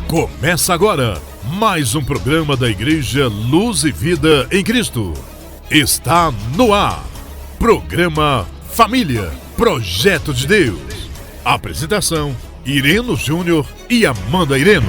Começa agora mais um programa da Igreja Luz e Vida em Cristo. Está no ar. Programa Família, Projeto de Deus. Apresentação: Ireno Júnior e Amanda Ireno.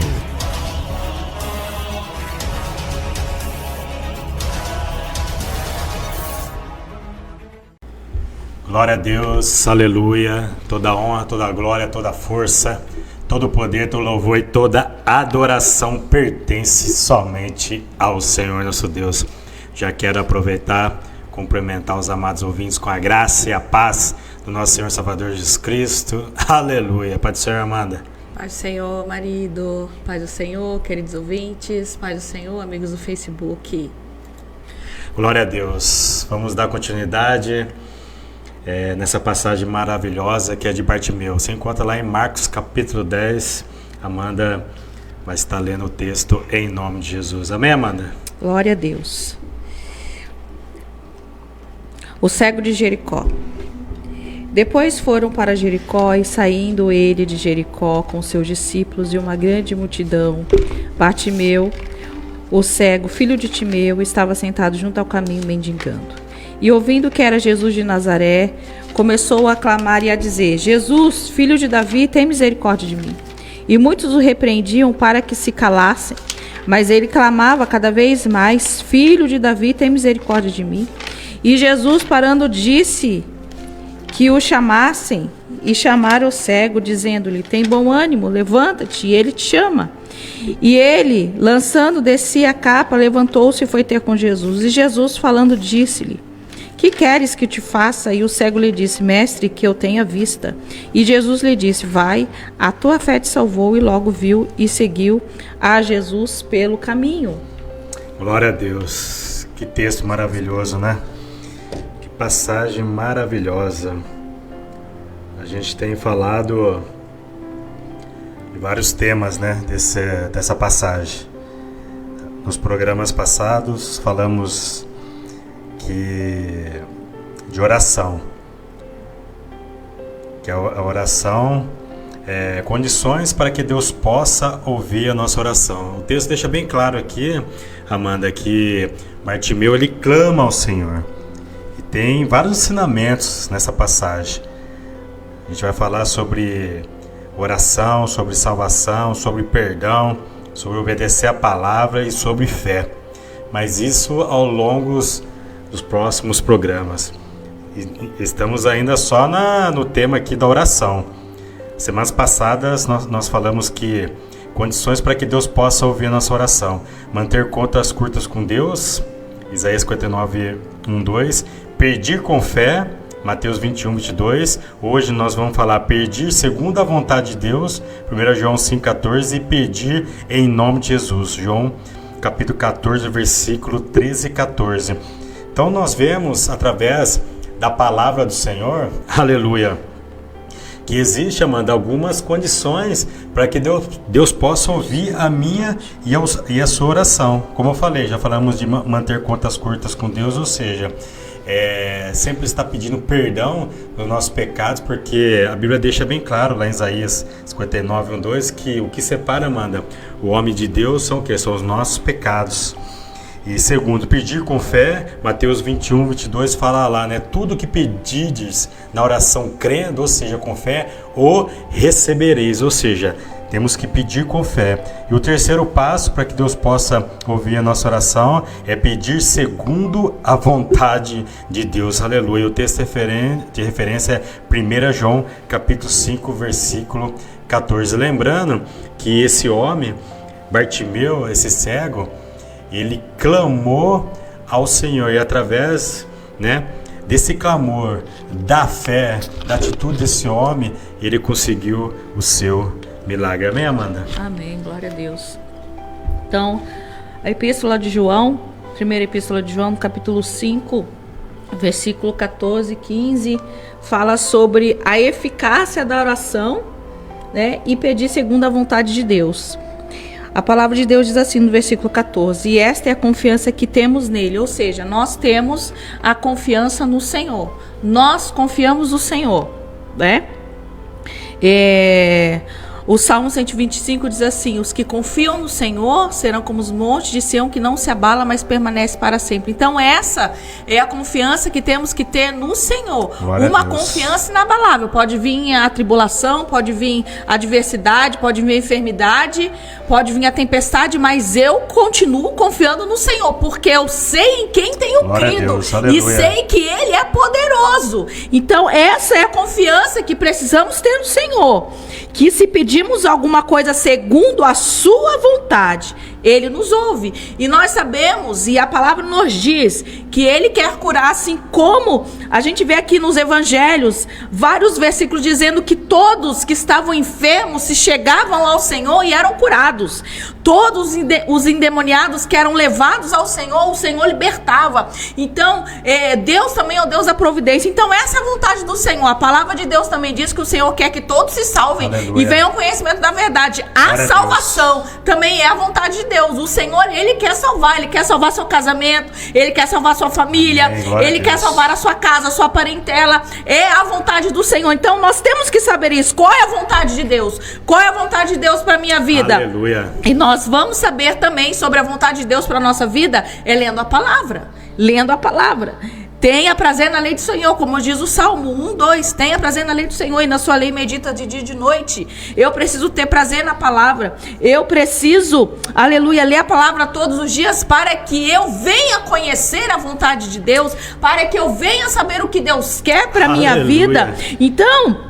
Glória a Deus, aleluia. Toda honra, toda glória, toda força, todo poder, todo louvor e toda adoração pertence somente ao Senhor nosso Deus. Já quero aproveitar, cumprimentar os amados ouvintes com a graça e a paz do nosso Senhor Salvador Jesus Cristo. Aleluia. Pai do Senhor, Amanda. Paz do Senhor, marido. Paz do Senhor, queridos ouvintes. Paz do Senhor, amigos do Facebook. Glória a Deus. Vamos dar continuidade nessa passagem maravilhosa que é de Bartimeu. Você encontra lá em Marcos capítulo 10. Amanda vai estar lendo o texto em nome de Jesus. Amém, Amanda? Glória a Deus. O cego de Jericó. Depois foram para Jericó, e saindo ele de Jericó com seus discípulos e uma grande multidão, Bartimeu, o cego, filho de Timeu, estava sentado junto ao caminho mendigando. E ouvindo que era Jesus de Nazaré, começou a clamar e a dizer: Jesus, filho de Davi, tem misericórdia de mim. E muitos o repreendiam para que se calassem, mas ele clamava cada vez mais: Filho de Davi, tem misericórdia de mim. E Jesus, parando, disse que o chamassem, e chamaram o cego, dizendo-lhe: Tem bom ânimo, levanta-te, e ele te chama. E ele, lançando de si a capa, levantou-se e foi ter com Jesus. E Jesus, falando, disse-lhe: Que queres que te faça? E o cego lhe disse: Mestre, que eu tenha vista. E Jesus lhe disse: Vai, a tua fé te salvou. E logo viu e seguiu a Jesus pelo caminho. Glória a Deus. Que texto maravilhoso, né? Que passagem maravilhosa. A gente tem falado de vários temas, né? Dessa passagem. Nos programas passados falamos de oração, que a oração é condições para que Deus possa ouvir a nossa oração. O texto deixa bem claro aqui, Amanda, que Bartimeu ele clama ao Senhor, e tem vários ensinamentos nessa passagem. A gente vai falar sobre oração, sobre salvação, sobre perdão, sobre obedecer a palavra e sobre fé, mas isso ao longo dos próximos programas. E estamos ainda só no tema aqui da oração. Semanas passadas nós falamos que condições para que Deus possa ouvir a nossa oração: manter contas curtas com Deus, Isaías 59, 1, 2, pedir com fé, Mateus 21, 22. Hoje nós vamos falar pedir segundo a vontade de Deus, 1 João 5, 14, e pedir em nome de Jesus, João capítulo 14, versículo 13 e 14. Então nós vemos através da palavra do Senhor, aleluia, que existe, Amanda, algumas condições para que Deus possa ouvir a minha e a sua oração. Como eu falei, já falamos de manter contas curtas com Deus, ou seja, sempre está pedindo perdão dos nossos pecados, porque a Bíblia deixa bem claro lá em Isaías 59, 1, 2, que o que separa, Amanda, o homem de Deus são o quê? São os nossos pecados. E segundo, pedir com fé, Mateus 21, 22 fala lá, né? Tudo que pedides na oração crendo, ou seja, com fé, o recebereis, ou seja, temos que pedir com fé. E o terceiro passo para que Deus possa ouvir a nossa oração é pedir segundo a vontade de Deus, aleluia. O texto de referência é 1 João capítulo 5, versículo 14. Lembrando que esse homem, Bartimeu, esse cego, ele clamou ao Senhor, e através, né, desse clamor, da fé, da atitude desse homem, ele conseguiu o seu milagre. Amém, Amanda? Amém, glória a Deus. Então, a epístola de João, primeira epístola de João, capítulo 5, versículo 14 e 15, fala sobre a eficácia da oração, né, e pedir segundo a vontade de Deus. A palavra de Deus diz assim no versículo 14: E esta é a confiança que temos nele. Ou seja, nós temos a confiança no Senhor. Nós confiamos no Senhor, né? O Salmo 125 diz assim: os que confiam no Senhor serão como os montes de Sião, que não se abala, mas permanece para sempre. Então essa é a confiança que temos que ter no Senhor. Glória Uma a Deus. confiança inabalável. Pode vir a tribulação, pode vir a adversidade, pode vir a enfermidade, pode vir a tempestade, mas eu continuo confiando no Senhor, porque eu sei em quem tenho Glória a crido Deus, e aleluia. sei que Ele é poderoso. Então essa é a confiança que precisamos ter no Senhor, que se pedirmos alguma coisa segundo a sua vontade, Ele nos ouve. E nós sabemos, e a palavra nos diz, que Ele quer curar, assim como a gente vê aqui nos evangelhos, vários versículos dizendo que todos que estavam enfermos se chegavam ao Senhor e eram curados. Todos os endemoniados que eram levados ao Senhor, o Senhor libertava. Então, Deus também é o Deus da providência. Então, essa é a vontade do Senhor. A palavra de Deus também diz que o Senhor quer que todos se salvem. Aleluia. E venham ao conhecimento da verdade. A Glória a salvação também é a vontade de Deus. O Senhor, Ele quer salvar. Ele quer salvar seu casamento. Ele quer salvar sua família. Amém. Glória Ele a quer Deus. salvar a sua casa, a sua parentela. É a vontade do Senhor. Então, nós temos que saber isso. Qual é a vontade de Deus? Qual é a vontade de Deus para a minha vida? Aleluia. E nós vamos saber também sobre a vontade de Deus para a nossa vida lendo a palavra. Lendo a palavra. Tenha prazer na lei do Senhor, como diz o Salmo 1:2. Tenha prazer na lei do Senhor e na sua lei medita de dia e de noite. Eu preciso ter prazer na palavra. Eu preciso, aleluia, ler a palavra todos os dias para que eu venha conhecer a vontade de Deus, para que eu venha saber o que Deus quer para a minha Aleluia. vida. Então,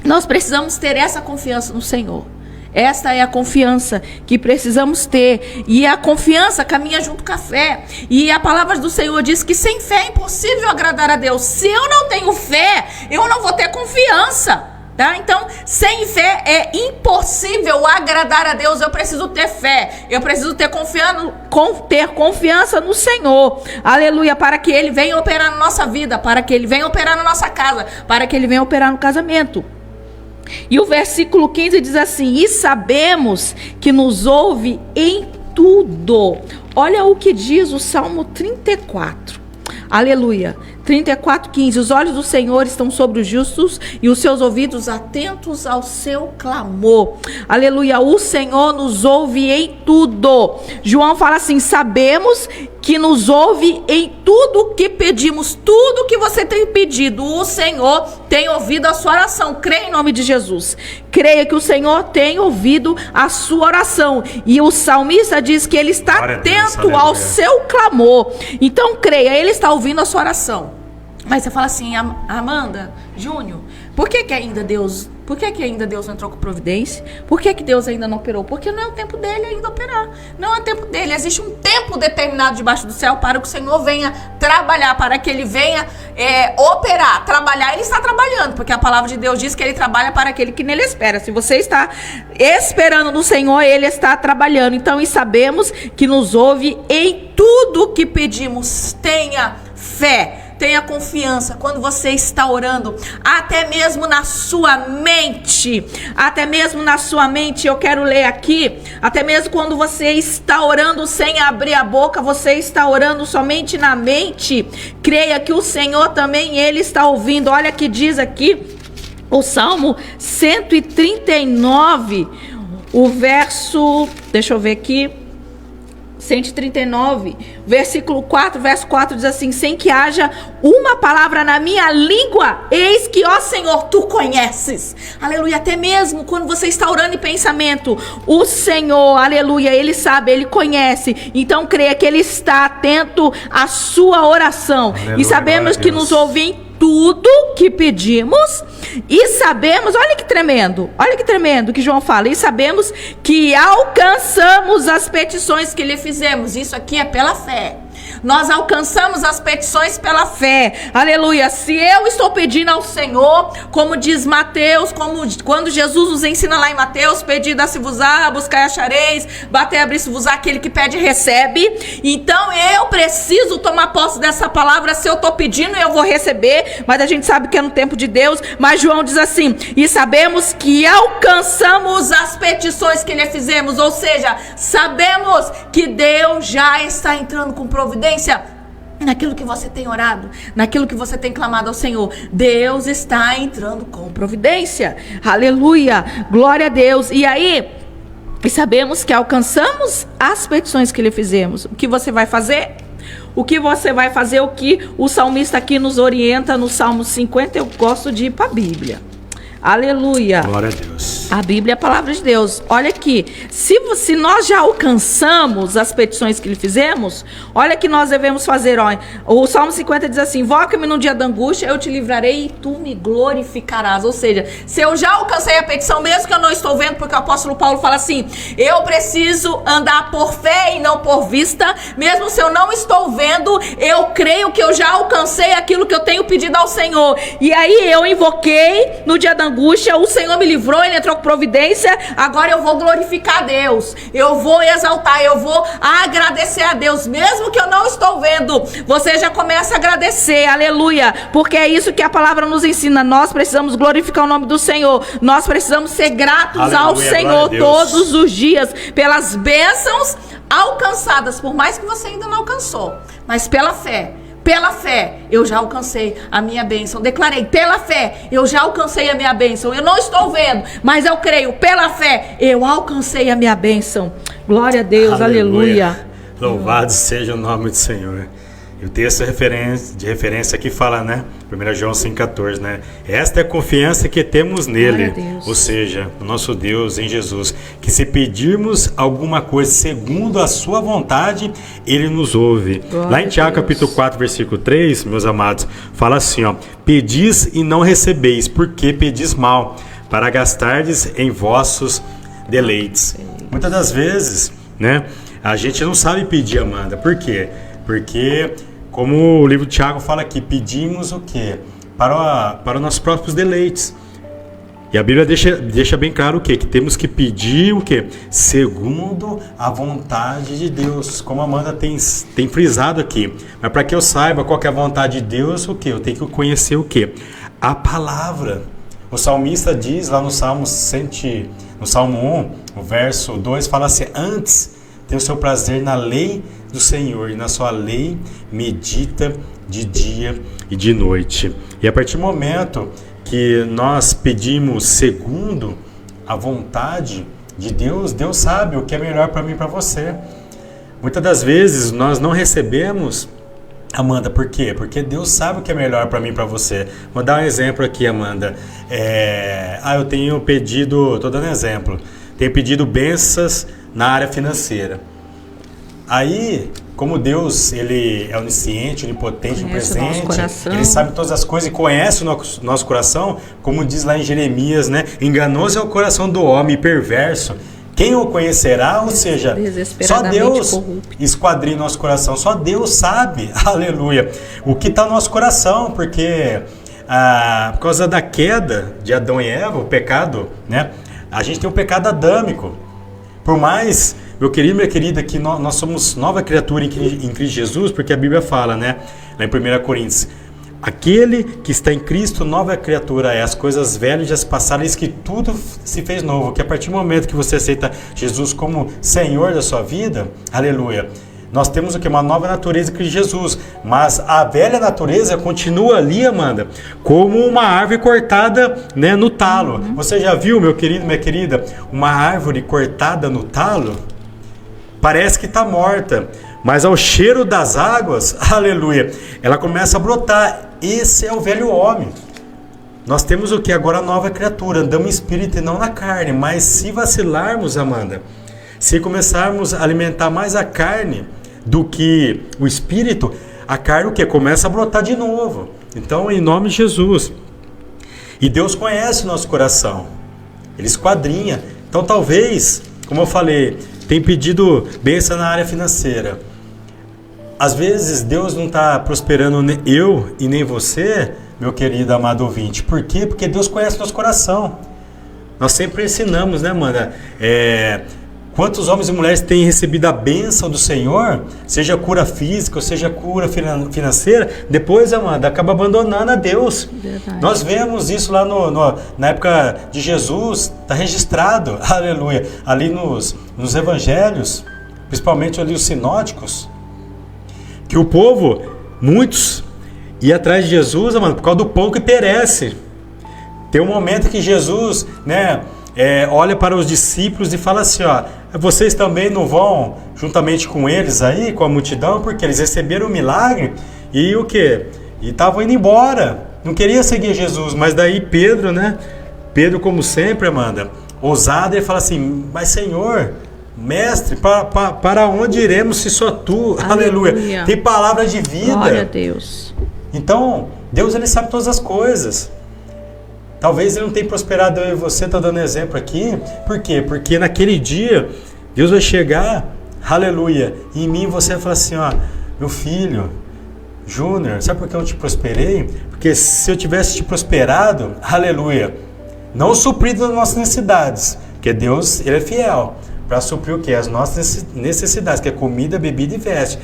nós precisamos ter essa confiança no Senhor. Esta é a confiança que precisamos ter. E a confiança caminha junto com a fé. E a palavra do Senhor diz que sem fé é impossível agradar a Deus. Se eu não tenho fé, eu não vou ter confiança. Tá? Então, sem fé é impossível agradar a Deus. Eu preciso ter fé. Eu preciso ter confiança no Senhor. Aleluia. Para que Ele venha operar na nossa vida. Para que Ele venha operar na nossa casa. Para que Ele venha operar no casamento. E o versículo 15 diz assim: e sabemos que nos ouve em tudo. Olha o que diz o Salmo 34. Aleluia. 34:15. Os olhos do Senhor estão sobre os justos e os seus ouvidos atentos ao seu clamor. Aleluia. O Senhor nos ouve em tudo. João fala assim: sabemos que nos ouve em tudo que pedimos. Tudo que você tem pedido, o Senhor tem ouvido a sua oração. Creia em nome de Jesus. Creia que o Senhor tem ouvido a sua oração. E o salmista diz que ele está Glória a Deus, atento ao aleluia. seu clamor. Então creia, ele está ouvindo a sua oração. Mas você fala assim: Amanda, Júnior, por que ainda Deus não entrou com providência? Por que Deus ainda não operou? Porque não é o tempo dele ainda operar. Não é o tempo dele. Existe um tempo determinado debaixo do céu para que o Senhor venha trabalhar, para que ele venha operar. Trabalhar, ele está trabalhando, porque a palavra de Deus diz que ele trabalha para aquele que nele espera. Se você está esperando no Senhor, ele está trabalhando. Então, e sabemos que nos ouve em tudo que pedimos. Tenha fé. Tenha confiança quando você está orando, até mesmo na sua mente, eu quero ler aqui, até mesmo quando você está orando sem abrir a boca, você está orando somente na mente, creia que o Senhor também, Ele está ouvindo. Olha que diz aqui, o Salmo 139, o verso, deixa eu ver aqui, 139, versículo 4, verso 4 diz assim: sem que haja uma palavra na minha língua, eis que, ó Senhor, tu conheces. Aleluia. Até mesmo quando você está orando em pensamento, o Senhor, aleluia, Ele sabe, Ele conhece. Então creia que Ele está atento à sua oração. Aleluia, e sabemos que nos ouve em tudo que pedimos, e sabemos, olha que tremendo que João fala, e sabemos que alcançamos as petições que lhe fizemos. Isso aqui é pela fé. Nós alcançamos as petições pela fé. Aleluia. Se eu estou pedindo ao Senhor, como diz Mateus, como quando Jesus nos ensina lá em Mateus: pedi, dá-se-vos-á, buscai, achareis, batei, abri-se-vos-á, aquele que pede, recebe. Então eu preciso tomar posse dessa palavra. Se eu estou pedindo, eu vou receber, mas a gente sabe que é no tempo de Deus. Mas João diz assim: e sabemos que alcançamos as petições que lhe fizemos. Ou seja, sabemos que Deus já está entrando com providência naquilo que você tem orado, naquilo que você tem clamado ao Senhor, Deus está entrando com providência. Aleluia, glória a Deus. E aí, e sabemos que alcançamos as petições que lhe fizemos. O que você vai fazer? O que você vai fazer? O que o salmista aqui nos orienta no Salmo 50. Eu gosto de ir para a Bíblia. Aleluia. Glória a Deus. A Bíblia é a palavra de Deus. Olha aqui, se nós já alcançamos as petições que lhe fizemos, olha que nós devemos fazer. Ó. O Salmo 50 diz assim: invoca-me no dia da angústia, eu te livrarei e tu me glorificarás. Ou seja, se eu já alcancei a petição, mesmo que eu não estou vendo, porque o apóstolo Paulo fala assim: eu preciso andar por fé e não por vista, mesmo se eu não estou vendo, eu creio que eu já alcancei aquilo que eu tenho pedido ao Senhor. E aí eu invoquei no dia da angústia, o Senhor me livrou, Ele entrou com providência. Agora eu vou glorificar a Deus, eu vou exaltar, eu vou agradecer a Deus, mesmo que eu não estou vendo. Você já começa a agradecer, aleluia, porque é isso que a palavra nos ensina. Nós precisamos glorificar o nome do Senhor, nós precisamos ser gratos, aleluia, ao Senhor todos os dias pelas bênçãos alcançadas, por mais que você ainda não alcançou, mas pela fé, eu já alcancei a minha bênção. Declarei, pela fé, eu já alcancei a minha bênção. Eu não estou vendo, mas eu creio, pela fé, eu alcancei a minha bênção. Glória a Deus, aleluia. Louvado seja o nome do Senhor. E o texto de referência aqui fala, né? 1 João 5,14, né? Esta é a confiança que temos nele, ou seja, o nosso Deus em Jesus, que se pedirmos alguma coisa segundo a sua vontade, Ele nos ouve. Glória. Lá em Tiago capítulo 4, versículo 3, meus amados, fala assim, ó: pedis e não recebeis, porque pedis mal, para gastardes em vossos deleites. Muitas das vezes, né, a gente não sabe pedir, Amanda. Por quê? Porque, como o livro de Tiago fala aqui, pedimos o quê? Para os nossos próprios deleites. E a Bíblia deixa bem claro o quê? Que temos que pedir o quê? Segundo a vontade de Deus. Como a Amanda tem frisado aqui. Mas para que eu saiba qual que é a vontade de Deus, o quê? Eu tenho que conhecer o quê? A palavra. O salmista diz lá no Salmo 1, o verso 2, fala assim: antes tem o seu prazer na lei do Senhor, e na sua lei medita de dia e de noite. E a partir do momento que nós pedimos segundo a vontade de Deus, Deus sabe o que é melhor para mim e para você. Muitas das vezes nós não recebemos, Amanda, por quê? Porque Deus sabe o que é melhor para mim e para você. Vou dar um exemplo aqui, Amanda. Eu tenho pedido, estou dando exemplo, tenho pedido bênçãos na área financeira. Aí, como Deus, Ele é onisciente, onipotente, onipresente, Ele sabe todas as coisas e conhece o nosso coração, como diz lá em Jeremias, né? Enganoso é o coração do homem, perverso. Quem o conhecerá? Ou seja, só Deus esquadrinha o nosso coração, só Deus sabe, aleluia, o que está no nosso coração, porque por causa da queda de Adão e Eva, o pecado, né? A gente tem o pecado adâmico. Por mais, meu querido, minha querida, que nós somos nova criatura em Cristo Jesus, porque a Bíblia fala, né, lá em 1 Coríntios, aquele que está em Cristo, nova criatura é, as coisas velhas já se passaram, eis que tudo se fez novo, que a partir do momento que você aceita Jesus como Senhor da sua vida, aleluia, nós temos o que? Uma nova natureza em Cristo Jesus, mas a velha natureza continua ali, Amanda, como uma árvore cortada, né, no talo. Você já viu, meu querido, minha querida, uma árvore cortada no talo? Parece que está morta, mas ao cheiro das águas, aleluia, ela começa a brotar. Esse é o velho homem. Nós temos o que? Agora a nova criatura, andamos em espírito e não na carne, mas se vacilarmos, Amanda, se começarmos a alimentar mais a carne do que o espírito, a carne o que? Começa a brotar de novo. Então, em nome de Jesus. E Deus conhece o nosso coração. Ele esquadrinha. Então, talvez, como eu falei, tem pedido bênção na área financeira. Às vezes, Deus não está prosperando eu e nem você, meu querido amado ouvinte. Por quê? Porque Deus conhece o nosso coração. Nós sempre ensinamos, né, Amanda? Quantos homens e mulheres têm recebido a bênção do Senhor, seja cura física ou seja cura financeira, depois, Amanda, acaba abandonando a Deus. Verdade. Nós vemos isso lá na época de Jesus, está registrado, aleluia, ali nos evangelhos, principalmente ali os sinóticos, que o povo muitos iam atrás de Jesus, mano, por causa do pão que perece. Tem um momento que Jesus, né, olha para os discípulos e fala assim, ó, vocês também não vão juntamente com eles aí, com a multidão, porque eles receberam o milagre e o quê? E estavam indo embora, não queria seguir Jesus, mas daí Pedro, né, Pedro como sempre, Amanda, ousado, ele fala assim, mas Senhor, Mestre, para onde iremos se só Tu, aleluia, tem palavra de vida. Glória a Deus. Então, Deus ele sabe todas as coisas. Talvez ele não tenha prosperado eu e você, está dando exemplo aqui. Por quê? Porque naquele dia, Deus vai chegar, aleluia, e em mim você vai falar assim, ó, meu filho, Júnior, sabe por que eu te prosperei? Porque se eu tivesse te prosperado, aleluia, não suprido as nossas necessidades, porque Deus, ele é fiel, para suprir o quê? As nossas necessidades, que é comida, bebida e veste.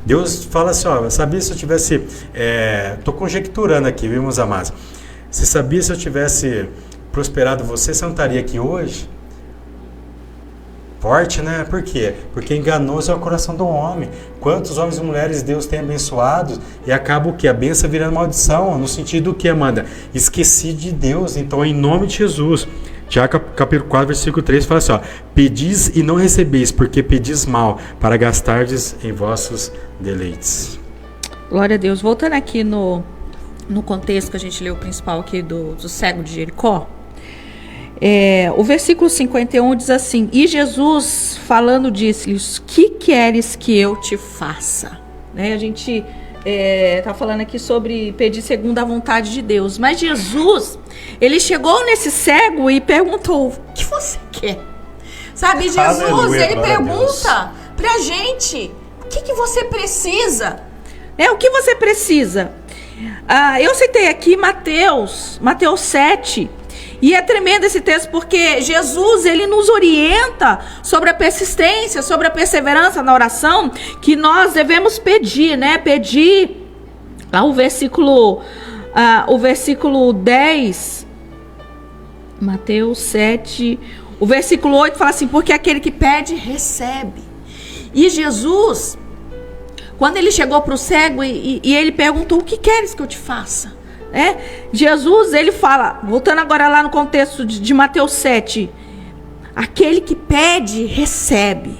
Deus fala assim, ó, sabia se eu tivesse, estou conjecturando aqui, viu, meus amados? Você sabia se eu tivesse prosperado você não estaria aqui hoje? Forte, né? Por quê? Porque enganoso é o coração do homem. Quantos homens e mulheres Deus tem abençoado e acaba o quê? A bênção virando maldição, no sentido do que, Amanda? Esqueci de Deus. Então, em nome de Jesus, Tiago capítulo 4, versículo 3, fala assim, ó, pedis e não recebeis, porque pedis mal, para gastardes em vossos deleites. Glória a Deus. Voltando aqui no contexto que a gente leu, o principal aqui do cego de Jericó, o versículo 51 diz assim, e Jesus falando disse-lhes, que queres que eu te faça? Né? A gente está falando aqui sobre pedir segundo a vontade de Deus, mas Jesus, ele chegou nesse cego e perguntou, o que você quer? Sabe, Jesus, aleluia, ele pergunta pra gente, o que você precisa? O que você precisa? Eu citei aqui Mateus 7, e é tremendo esse texto porque Jesus, ele nos orienta sobre a persistência, sobre a perseverança na oração, que nós devemos pedir, né? Pedir, lá o versículo 10, Mateus 7, o versículo 8 fala assim, porque aquele que pede, recebe. E Jesus, quando ele chegou para o cego e ele perguntou, o que queres que eu te faça? Jesus, ele fala, voltando agora lá no contexto de Mateus 7, aquele que pede, recebe.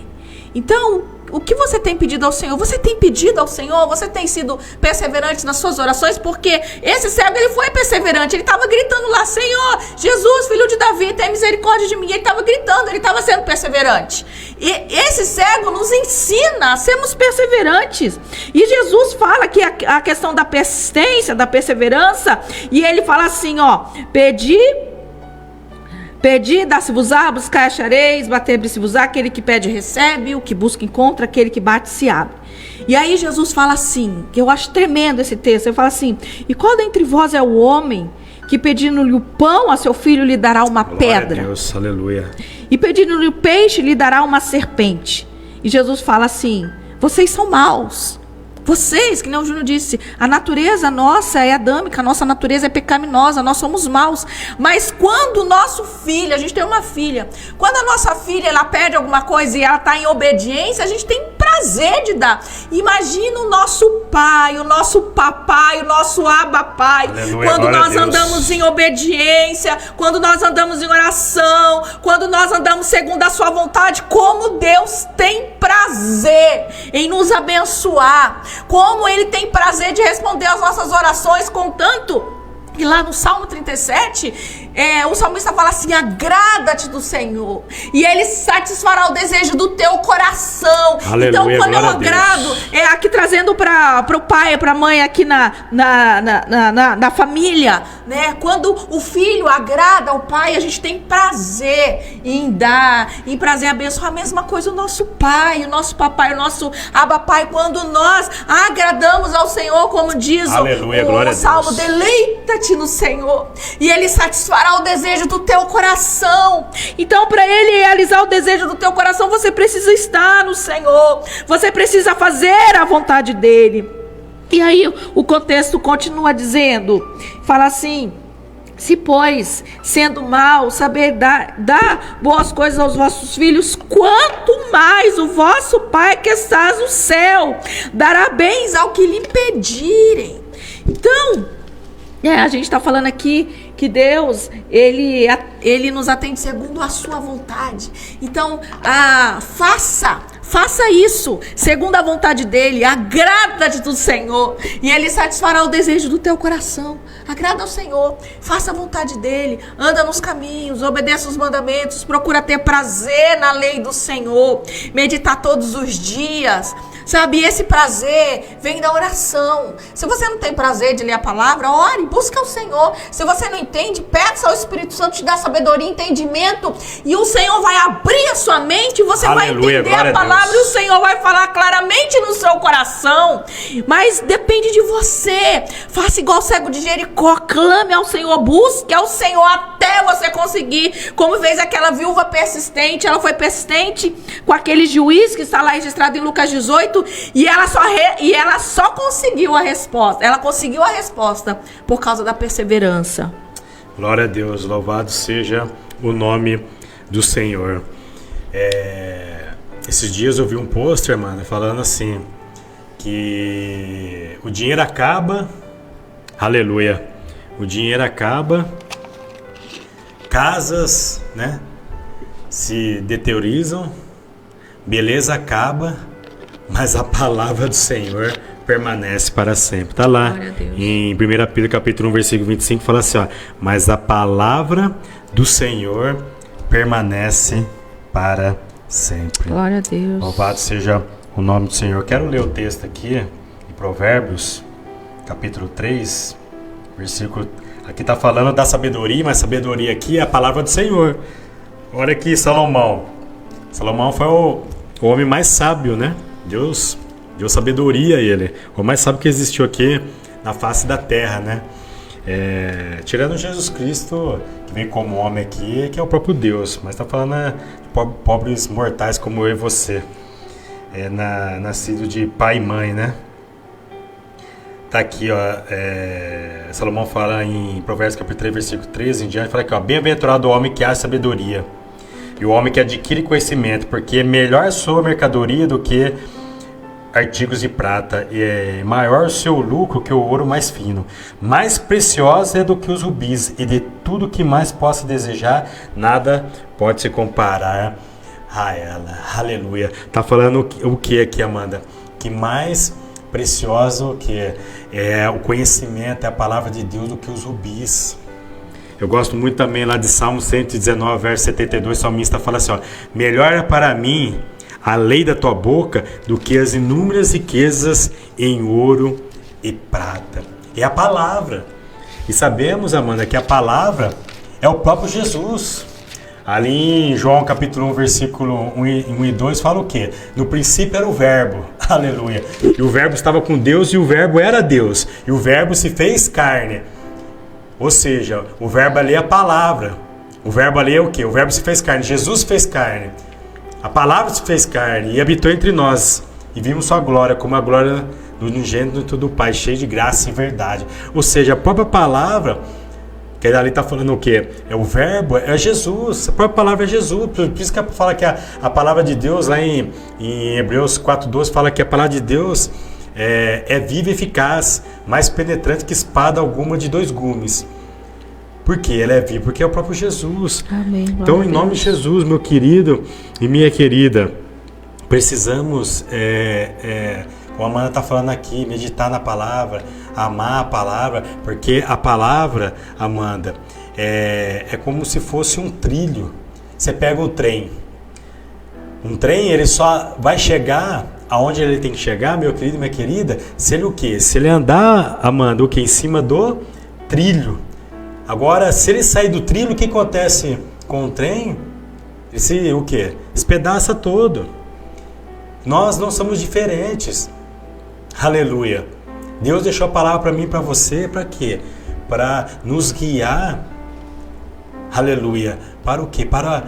Então, o que você tem pedido ao Senhor? Você tem pedido ao Senhor? Você tem sido perseverante nas suas orações? Porque esse cego, ele foi perseverante. Ele estava gritando lá, Senhor, Jesus, filho de Davi, tem misericórdia de mim. Ele estava gritando, ele estava sendo perseverante. E esse cego nos ensina a sermos perseverantes. E Jesus fala que a questão da persistência, da perseverança, e ele fala assim, ó, Pedi, dá-se-vos-á, buscai, achareis, bater-se-vos-á, aquele que pede, recebe, o que busca, encontra, aquele que bate, se abre. E aí Jesus fala assim, que eu acho tremendo esse texto, ele fala assim, e qual dentre vós é o homem que pedindo-lhe o pão a seu filho lhe dará uma pedra? Glória a Deus, aleluia. E pedindo-lhe o peixe lhe dará uma serpente? E Jesus fala assim, vocês são maus. Vocês, que nem o Júnior disse, a natureza nossa é adâmica, a nossa natureza é pecaminosa, nós somos maus. Mas quando o nosso filho, a gente tem uma filha, quando a nossa filha, ela pede alguma coisa e ela está em obediência, a gente tem prazer de dar. Imagina o nosso pai, o nosso papai, o nosso abapai, aleluia, quando nós andamos em obediência, quando nós andamos em oração, quando nós andamos segundo a sua vontade, como Deus tem prazer em nos abençoar, como ele tem prazer de responder às nossas orações, contanto que lá no Salmo 37, o salmista fala assim, agrada-te do Senhor, e ele satisfará o desejo do teu coração. Aleluia, então quando eu agrado, aqui trazendo para o pai, para a mãe aqui na família, né? Quando o filho agrada ao pai, a gente tem prazer em dar, em prazer em abençoar. A mesma coisa o nosso pai, o nosso papai, o nosso abapai, quando nós agradamos ao Senhor, como diz o Salmo, deleita-te no Senhor, e ele satisfará o desejo do teu coração. Então, para ele realizar o desejo do teu coração, você precisa estar no Senhor, você precisa fazer a vontade dele. E aí o contexto continua dizendo, fala assim, se pois, sendo mau, saber dar boas coisas aos vossos filhos, quanto mais, o vosso Pai que estás no céu dará bens ao que lhe pedirem. Então, a gente está falando aqui que Deus, ele nos atende segundo a sua vontade. Então, faça isso segundo a vontade dele, agrada-te do Senhor e ele satisfará o desejo do teu coração. Agrada ao Senhor, faça a vontade dele, anda nos caminhos, obedeça os mandamentos, procura ter prazer na lei do Senhor, meditar todos os dias. Sabe, esse prazer vem da oração. Se você não tem prazer de ler a palavra, ore, busca o Senhor. Se você não entende, peça ao Espírito Santo te dar sabedoria e entendimento. E o Senhor vai abrir a sua mente e você vai entender a palavra. E o Senhor vai falar claramente no seu coração. Mas depende de você. Faça igual o cego de Jericó. Clame ao Senhor, busque ao Senhor até você conseguir. Como fez aquela viúva persistente. Ela foi persistente com aquele juiz que está lá registrado em Lucas 18. E ela só conseguiu a resposta. Ela conseguiu a resposta por causa da perseverança. Glória a Deus, louvado seja o nome do Senhor. Esses dias eu vi um pôster, mano, falando assim, que o dinheiro acaba, aleluia, o dinheiro acaba, casas, né, se deteriorizam, beleza acaba, mas a palavra do Senhor permanece para sempre. Está lá em 1 Pedro capítulo 1, versículo 25, fala assim, ó, mas a palavra do Senhor permanece para sempre. Glória a Deus. Louvado seja o nome do Senhor. Quero ler o texto aqui, em Provérbios, capítulo 3, versículo... Aqui está falando da sabedoria, mas sabedoria aqui é a palavra do Senhor. Olha aqui, Salomão. Salomão foi o homem mais sábio, né? Deus deu sabedoria a ele. O mais sábio que existiu aqui na face da terra, né? Tirando Jesus Cristo, que vem como homem aqui, que é o próprio Deus. Mas está falando de pobres mortais como eu e você. Nascido de pai e mãe, né? Tá aqui, ó. Salomão fala em Provérbios capítulo 3, versículo 13 em diante, fala aqui, ó. Bem-aventurado o homem que há sabedoria e o homem que adquire conhecimento, porque melhor soa a mercadoria do que artigos de prata, e é maior o seu lucro que o ouro mais fino, mais preciosa é do que os rubis, e de tudo que mais possa desejar, nada pode se comparar a ela. Aleluia. Tá falando o que aqui, Amanda? Que mais precioso que é o conhecimento, é a palavra de Deus, do que os rubis. Eu gosto muito também lá de Salmo 119, verso 72, o salmista fala assim, ó, melhor é para mim a lei da tua boca do que as inúmeras riquezas em ouro e prata. É a palavra. E sabemos, Amanda, que a palavra é o próprio Jesus. Ali em João capítulo 1, versículo 1 e 2, fala o quê? No princípio era o verbo, aleluia. E o verbo estava com Deus e o verbo era Deus. E o verbo se fez carne. Ou seja, o verbo ali é a palavra. O verbo ali é o quê? O verbo se fez carne. Jesus fez carne. A palavra se fez carne e habitou entre nós. E vimos sua glória, como a glória do unigênito do Pai, cheio de graça e verdade. Ou seja, a própria palavra, que ali está falando o quê? É o verbo, é Jesus. A própria palavra é Jesus. Por isso que fala que a palavra de Deus, lá em Hebreus 4:12, fala que a palavra de Deus é viva e eficaz, mais penetrante que espada alguma de 2 gumes. Por que ela é viva? Porque é o próprio Jesus. Amém. Então, em nome de Jesus, meu querido e minha querida, precisamos, como a Amanda está falando aqui, meditar na palavra, amar a palavra, porque a palavra, Amanda, é como se fosse um trilho. Você pega o trem. Um trem, ele só vai chegar aonde ele tem que chegar, meu querido e minha querida, se ele o quê? Se ele andar, Amanda, o quê? Em cima do trilho. Agora, se ele sair do trilho, o que acontece com o trem? Ele se, o quê? Espedaça todo. Nós não somos diferentes. Aleluia. Deus deixou a palavra para mim e para você, para quê? Para nos guiar. Aleluia. Para o quê? Para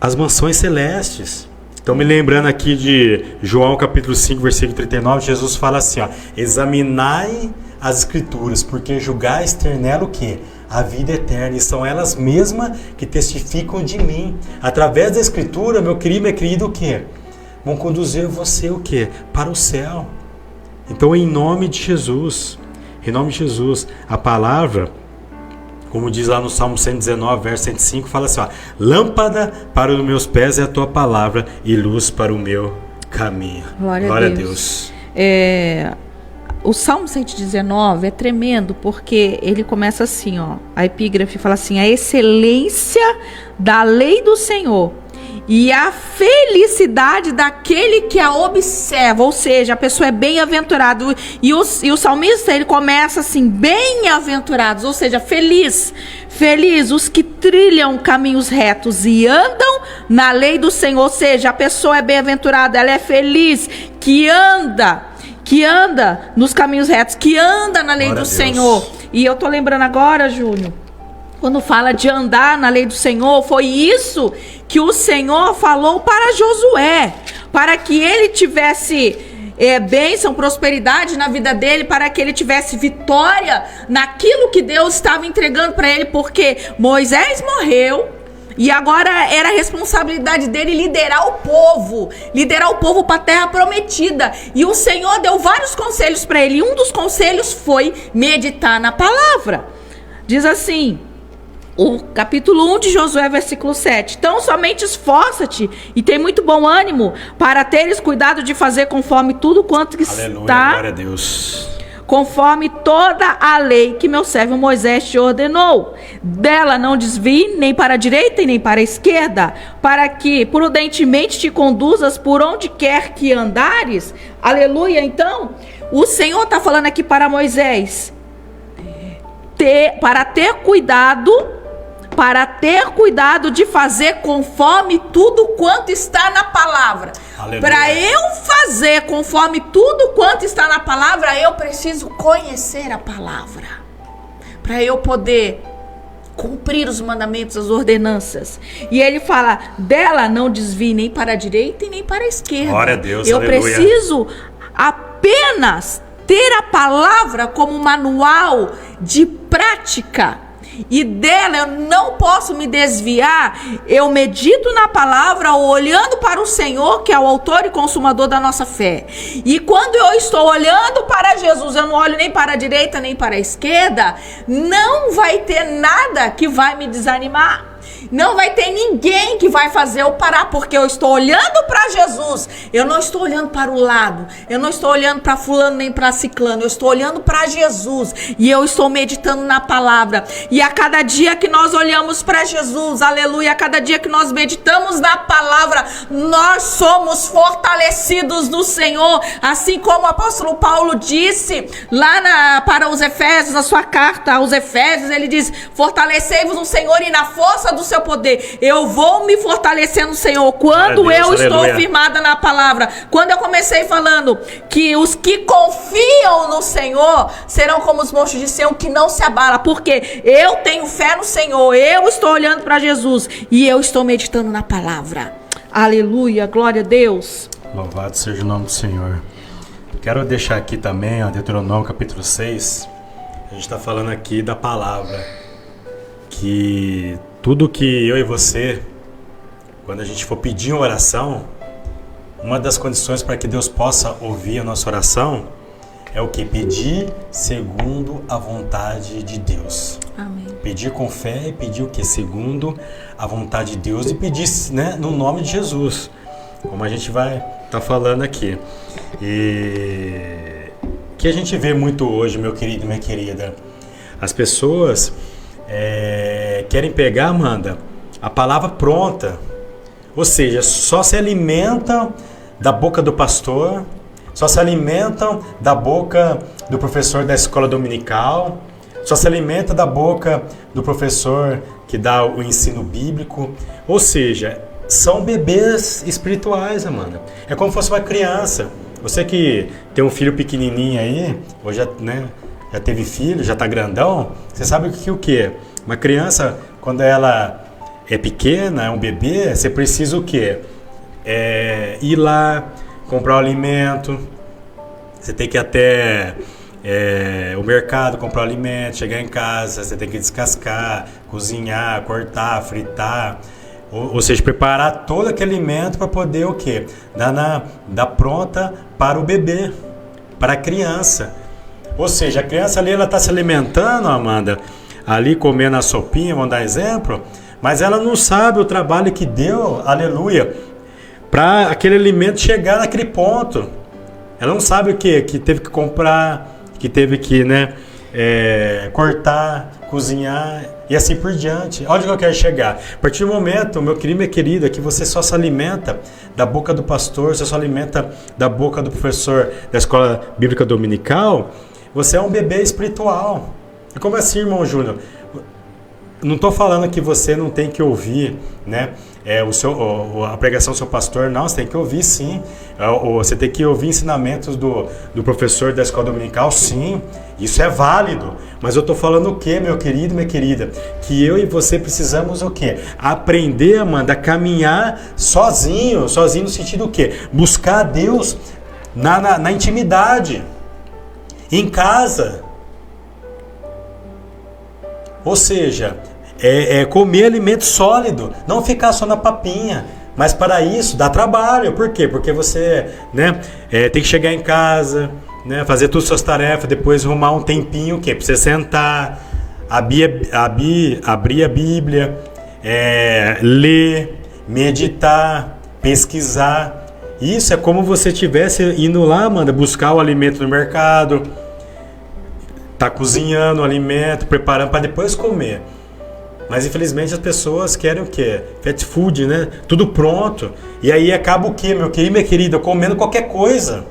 as mansões celestes. Então, me lembrando aqui de João capítulo 5, versículo 39, Jesus fala assim, ó, examinai as escrituras, porque julgais ter nela o quê? A vida eterna, e são elas mesmas que testificam de mim. Através da escritura, meu querido, o quê? vão conduzir você o quê? Para o céu. Então, em nome de Jesus, a palavra, como diz lá no Salmo 119, verso 105, fala assim, ó, lâmpada para os meus pés é a tua palavra e luz para o meu caminho. Glória a Deus. O Salmo 119 é tremendo, porque ele começa assim, ó, a epígrafe fala assim, a excelência da lei do Senhor e a felicidade daquele que a observa, ou seja, a pessoa é bem-aventurado, e o salmista, ele começa assim, bem-aventurados, ou seja, feliz os que trilham caminhos retos e andam na lei do Senhor, ou seja, a pessoa é bem-aventurada, ela é feliz, que anda nos caminhos retos, que anda na lei do Senhor. E eu tô lembrando agora, Júnior, quando fala de andar na lei do Senhor, foi isso que o Senhor falou para Josué, para que ele tivesse bênção, prosperidade na vida dele, para que ele tivesse vitória naquilo que Deus estava entregando para ele, porque Moisés morreu, e agora era a responsabilidade dele liderar o povo para a terra prometida. E o Senhor deu vários conselhos para ele. E um dos conselhos foi meditar na palavra. Diz assim, o capítulo 1 de Josué, versículo 7. Então somente esforça-te e tem muito bom ânimo para teres cuidado de fazer conforme tudo quanto está... Glória a Deus. Conforme toda a lei que meu servo Moisés te ordenou. Dela não desvie nem para a direita e nem para a esquerda, para que prudentemente te conduzas por onde quer que andares. Aleluia. Então, o Senhor está falando aqui para Moisés, para ter cuidado de fazer conforme tudo quanto está na palavra. Para eu fazer conforme tudo quanto está na palavra, eu preciso conhecer a palavra. Para eu poder cumprir os mandamentos, as ordenanças. E ele fala, dela não desvie nem para a direita e nem para a esquerda. Glória a Deus, eu aleluia. preciso apenas ter a palavra como manual de prática. E dela eu não posso me desviar. Eu medito na palavra, olhando para o Senhor, que é o autor e consumador da nossa fé. E quando eu estou olhando para Jesus, eu não olho nem para a direita nem para a esquerda, não vai ter nada que vai me desanimar. Não vai ter ninguém que vai fazer eu parar, porque eu estou olhando para Jesus. Eu não estou olhando para o lado. Eu não estou olhando para fulano nem para ciclano. Eu estou olhando para Jesus. E eu estou meditando na palavra. E a cada dia que nós olhamos para Jesus, aleluia, a cada dia que nós meditamos na palavra, nós somos fortalecidos no Senhor. Assim como o apóstolo Paulo disse lá para os Efésios, na sua carta aos Efésios, ele diz, fortalecei-vos no Senhor e na força do seu poder. Eu vou me fortalecer no Senhor quando eu estou firmada na palavra. Quando eu comecei falando que os que confiam no Senhor serão como os montes de Sião, que não se abala, porque eu tenho fé no Senhor, eu estou olhando para Jesus e eu estou meditando na palavra. Aleluia, glória a Deus. Louvado seja o nome do Senhor. Quero deixar aqui também, ó, Deuteronômio capítulo 6. A gente está falando aqui da palavra, que tudo que eu e você, quando a gente for pedir uma oração, uma das condições para que Deus possa ouvir a nossa oração é o que? Pedir segundo a vontade de Deus. Amém. Pedir com fé e pedir o que? Segundo a vontade de Deus, e pedir, né, no nome de Jesus, como a gente vai estar falando aqui. E que a gente vê muito hoje, meu querido e minha querida, as pessoas querem pegar, Amanda, a palavra pronta, ou seja, só se alimentam da boca do pastor, só se alimentam da boca do professor da escola dominical, só se alimenta da boca do professor que dá o ensino bíblico, ou seja, são bebês espirituais, Amanda. É como se fosse uma criança. Você que tem um filho pequenininho aí, ou já teve filho, já está grandão, você sabe o que? Uma criança, quando ela é pequena, é um bebê, você precisa o quê? Ir lá, comprar o alimento, você tem que ir até o mercado, comprar o alimento, chegar em casa, você tem que descascar, cozinhar, cortar, fritar, Ou seja, preparar todo aquele alimento para poder o quê? Dar pronta para o bebê, para a criança. Ou seja, a criança ali, ela está se alimentando, Amanda, ali comendo a sopinha, vamos dar exemplo, mas ela não sabe o trabalho que deu, aleluia, para aquele alimento chegar naquele ponto. Ela não sabe o quê? Que teve que comprar, que teve que, né, cortar, cozinhar e assim por diante. Onde que eu quero chegar? A partir do momento, meu querido e minha querida, que você só se alimenta da boca do pastor, você só alimenta da boca do professor da escola bíblica dominical, você é um bebê espiritual. E como assim, irmão Júnior? Não estou falando que você não tem que ouvir, né, a pregação do seu pastor, não, você tem que ouvir sim, você tem que ouvir ensinamentos do professor da escola dominical, sim, isso é válido, mas eu estou falando o que, meu querido, minha querida? Que eu e você precisamos o quê? Aprender, Amanda, a caminhar sozinho no sentido o quê? Buscar a Deus na intimidade, em casa. Ou seja, comer alimento sólido, não ficar só na papinha. Mas para isso dá trabalho. Por quê? Porque você, né, tem que chegar em casa, né, fazer todas as suas tarefas, depois arrumar um tempinho para você sentar, abrir a Bíblia, ler, meditar, pesquisar. Isso é como você estivesse indo lá, Amanda, buscar o alimento no mercado, tá cozinhando o alimento, preparando para depois comer. Mas infelizmente as pessoas querem o quê? Fast food, né? Tudo pronto. E aí acaba o quê, meu querido e minha querida? Comendo qualquer coisa.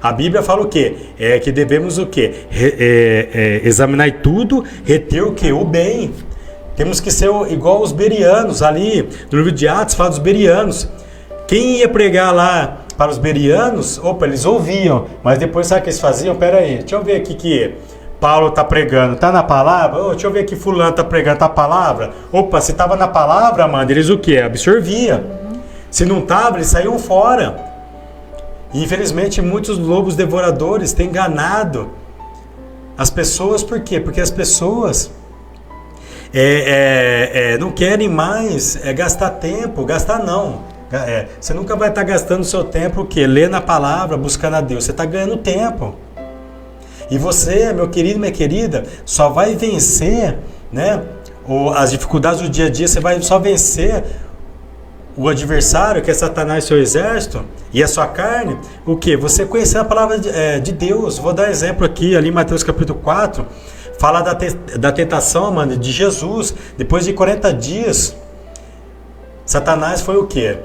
A Bíblia fala o quê? Que devemos o quê? Examinar tudo, reter o quê? O bem. Temos que ser igual os bereanos. Ali no livro de Atos fala dos bereanos. Quem ia pregar lá para os bereanos, eles ouviam, mas depois sabe o que eles faziam? Pera aí, deixa eu ver aqui que Paulo está pregando, está na palavra? Deixa eu ver que fulano está pregando, está na palavra? Se estava na palavra, Amanda, eles o quê? Absorvia. Se não estava, eles saíam fora. E infelizmente muitos lobos devoradores têm enganado as pessoas. Por quê? Porque as pessoas não querem mais gastar tempo, você nunca vai estar gastando seu tempo o quê? Lendo a palavra, buscando a Deus. Você está ganhando tempo. E você, meu querido, minha querida, só vai vencer, né, as dificuldades do dia a dia. Você vai só vencer o adversário, que é Satanás, seu exército, e a sua carne. O quê? Você conhecer a palavra de Deus. Vou dar exemplo aqui, ali em Mateus capítulo 4, fala da tentação, mano, de Jesus. Depois de 40 dias, Satanás foi o quê?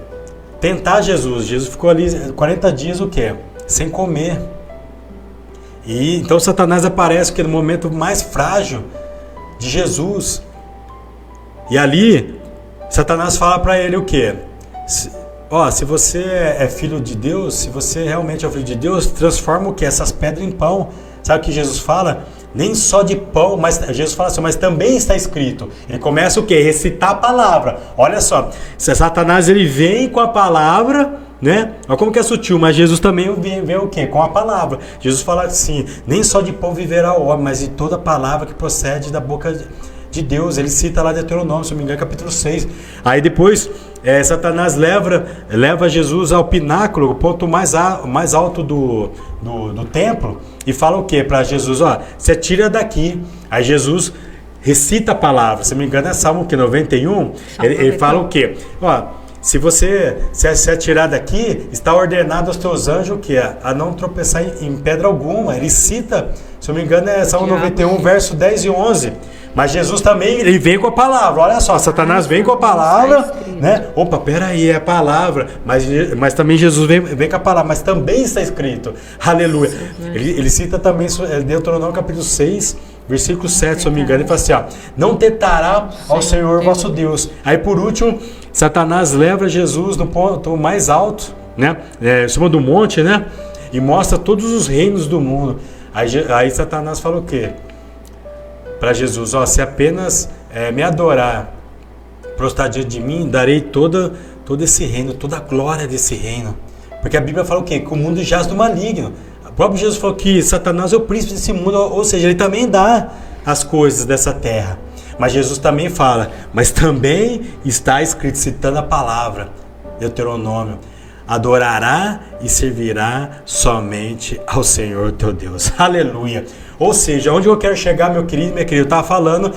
Tentar Jesus. Jesus ficou ali 40 dias o quê? Sem comer. E então Satanás aparece no momento mais frágil de Jesus. E ali Satanás fala para ele o quê? Se você é filho de Deus, se você realmente é o filho de Deus, transforma o quê? Essas pedras em pão. Sabe o que Jesus fala? Nem só de pão, mas Jesus fala assim, mas também está escrito. Ele começa o quê? Recitar a palavra. Olha só, se Satanás ele vem com a palavra, né? Olha como que é sutil, mas Jesus também vem o quê? Com a palavra. Jesus fala assim, nem só de pão viverá o homem, mas de toda palavra que procede da boca de Deus. Ele cita lá Deuteronômio, se não me engano, capítulo 6. Aí depois, Satanás leva Jesus ao pináculo, o ponto mais alto do templo, e fala o quê para Jesus? Você tira daqui. Aí Jesus recita a palavra, se não me engano é Salmo 91, ele fala o quê? Se você se atirar daqui, está ordenado aos teus anjos o quê? A não tropeçar em pedra alguma. Ele cita, se não me engano é Salmo 91, verso 10 e 11. Mas Jesus também, ele vem com a palavra. Olha só, Satanás vem com a palavra, né? Peraí, é a palavra. Mas também Jesus vem com a palavra, mas também está escrito. Aleluia. Ele cita também Deuteronômio capítulo 6, versículo 7, se eu não me engano. Ele fala assim, não tentará ao Senhor vosso Deus. Aí por último, Satanás leva Jesus no ponto mais alto, né? Em cima do monte, né? E mostra todos os reinos do mundo. Aí Satanás fala o quê? Para Jesus, se apenas me adorar, prostrar diante de mim, darei todo esse reino, toda a glória desse reino. Porque a Bíblia fala o quê? Que o mundo jaz do maligno. O próprio Jesus falou que Satanás é o príncipe desse mundo, ou seja, ele também dá as coisas dessa terra. Mas Jesus também fala, mas também está escrito, citando a palavra, Deuteronômio: adorará e servirá somente ao Senhor teu Deus. Aleluia. Ou seja, onde eu quero chegar, meu querido, minha querida, eu estava falando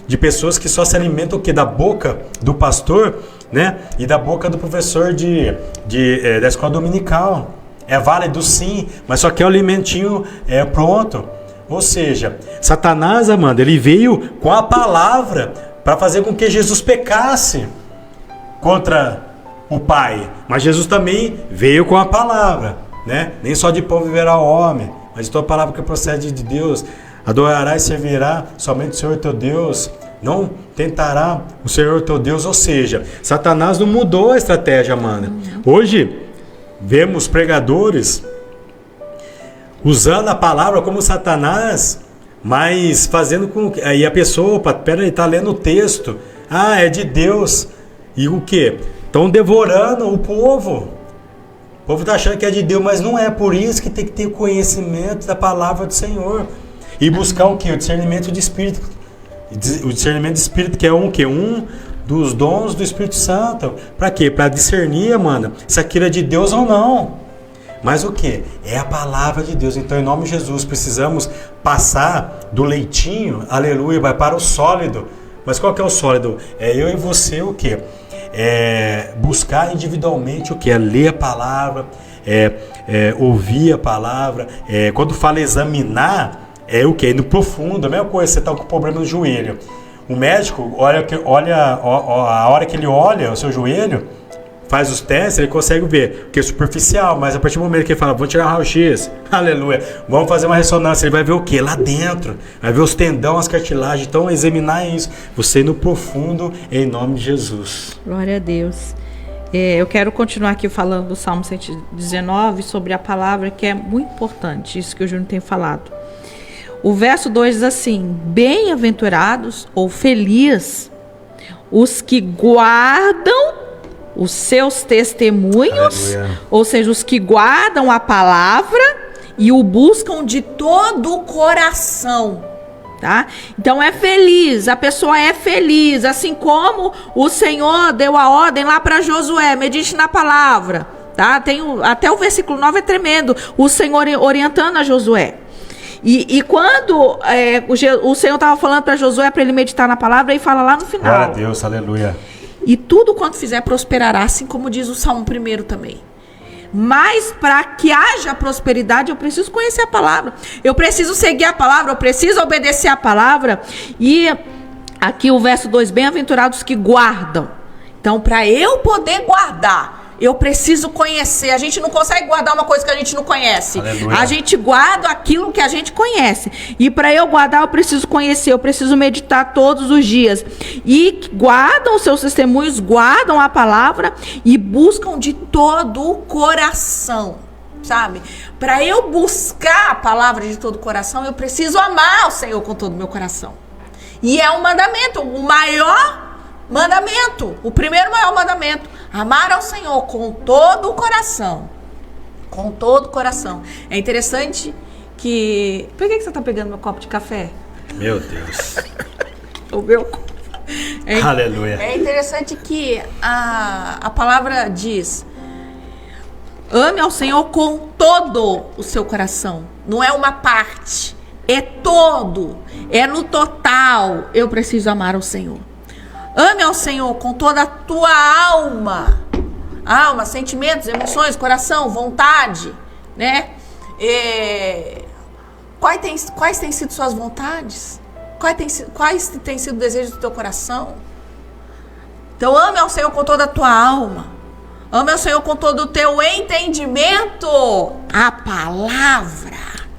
de pessoas que só se alimentam o quê? Da boca do pastor, né? E da boca do professor da escola dominical. É válido sim, mas só quer o alimentinho pronto. Ou seja, Satanás, Amanda, ele veio com a palavra para fazer com que Jesus pecasse contra o Pai. Mas Jesus também veio com a palavra, né? Nem só de pão viverá o homem, mas de toda palavra que procede de Deus. Adorará e servirá somente o Senhor teu Deus. Não tentará o Senhor teu Deus. Ou seja, Satanás não mudou a estratégia, Amanda. Hoje, vemos pregadores usando a palavra como Satanás, mas fazendo com que... Aí a pessoa, peraí, está lendo o texto. Ah, é de Deus. E o quê? Estão devorando o povo. O povo está achando que é de Deus, mas não é. Por isso que tem que ter conhecimento da palavra do Senhor. E buscar o quê? O discernimento de espírito. O discernimento de espírito, que é um dos dons do Espírito Santo. Para quê? Para discernir, Amanda, se aquilo é de Deus ou não. Mas o que? É a palavra de Deus. Então, em nome de Jesus, precisamos passar do leitinho, aleluia, vai para o sólido. Mas qual que é o sólido? É eu e você o quê? É buscar individualmente o que? É ler a palavra, ouvir a palavra. Quando fala examinar, é o que? No profundo, a mesma coisa, você está com problema no joelho. O médico, olha a hora que ele olha o seu joelho, faz os testes, ele consegue ver, porque é superficial, mas a partir do momento que ele fala, vamos tirar um raio-x, aleluia, vamos fazer uma ressonância, ele vai ver o que? Lá dentro, vai ver os tendões, as cartilagens, então examinar isso, você ir no profundo, em nome de Jesus. Glória a Deus. Eu quero continuar aqui falando do Salmo 119, sobre a palavra, que é muito importante, isso que o Júnior tem falado. O verso 2 diz assim: bem-aventurados ou felizes os que guardam os seus testemunhos, aleluia, ou seja, os que guardam a palavra e o buscam de todo o coração, tá? Então é feliz, a pessoa é feliz, assim como o Senhor deu a ordem lá para Josué, medite na palavra, tá? Até o versículo 9 é tremendo, o Senhor orientando a Josué. E quando o Senhor estava falando para Josué para ele meditar na palavra, ele fala lá no final: glória a Deus, aleluia. E tudo quanto fizer prosperará, assim como diz o Salmo 1 também. Mas para que haja prosperidade, eu preciso conhecer a palavra. Eu preciso seguir a palavra, eu preciso obedecer a palavra. E aqui o verso 2, bem-aventurados que guardam. Então, para eu poder guardar, eu preciso conhecer. A gente não consegue guardar uma coisa que a gente não conhece. Aleluia. A gente guarda aquilo que a gente conhece. E para eu guardar, eu preciso conhecer. Eu preciso meditar todos os dias. E guardam os seus testemunhos, guardam a palavra e buscam de todo o coração. Sabe? Para eu buscar a palavra de todo o coração, eu preciso amar o Senhor com todo o meu coração. E é um mandamento, o maior mandamento, o primeiro maior mandamento. Amar ao Senhor com todo o coração. Com todo o coração. É interessante que... Por que você está pegando meu copo de café? Meu Deus. O meu... Aleluia. É interessante que a palavra diz: ame ao Senhor com todo o seu coração. Não é uma parte. É todo. É no total. Eu preciso amar ao Senhor. Ame ao Senhor com toda a tua alma, sentimentos, emoções, coração, vontade, né? Quais têm sido suas vontades? Quais têm sido o desejo do teu coração? Então ame ao Senhor com toda a tua alma, ame ao Senhor com todo o teu entendimento, a palavra.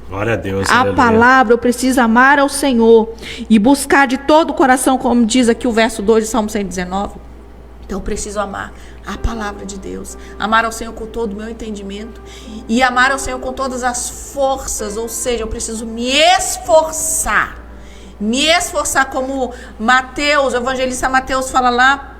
Glória a Deus. A palavra, eu preciso amar ao Senhor e buscar de todo o coração, como diz aqui o verso 2 de Salmo 119. Então eu preciso amar a palavra de Deus, amar ao Senhor com todo o meu entendimento e amar ao Senhor com todas as forças, ou seja, eu preciso me esforçar como Mateus, o evangelista Mateus fala lá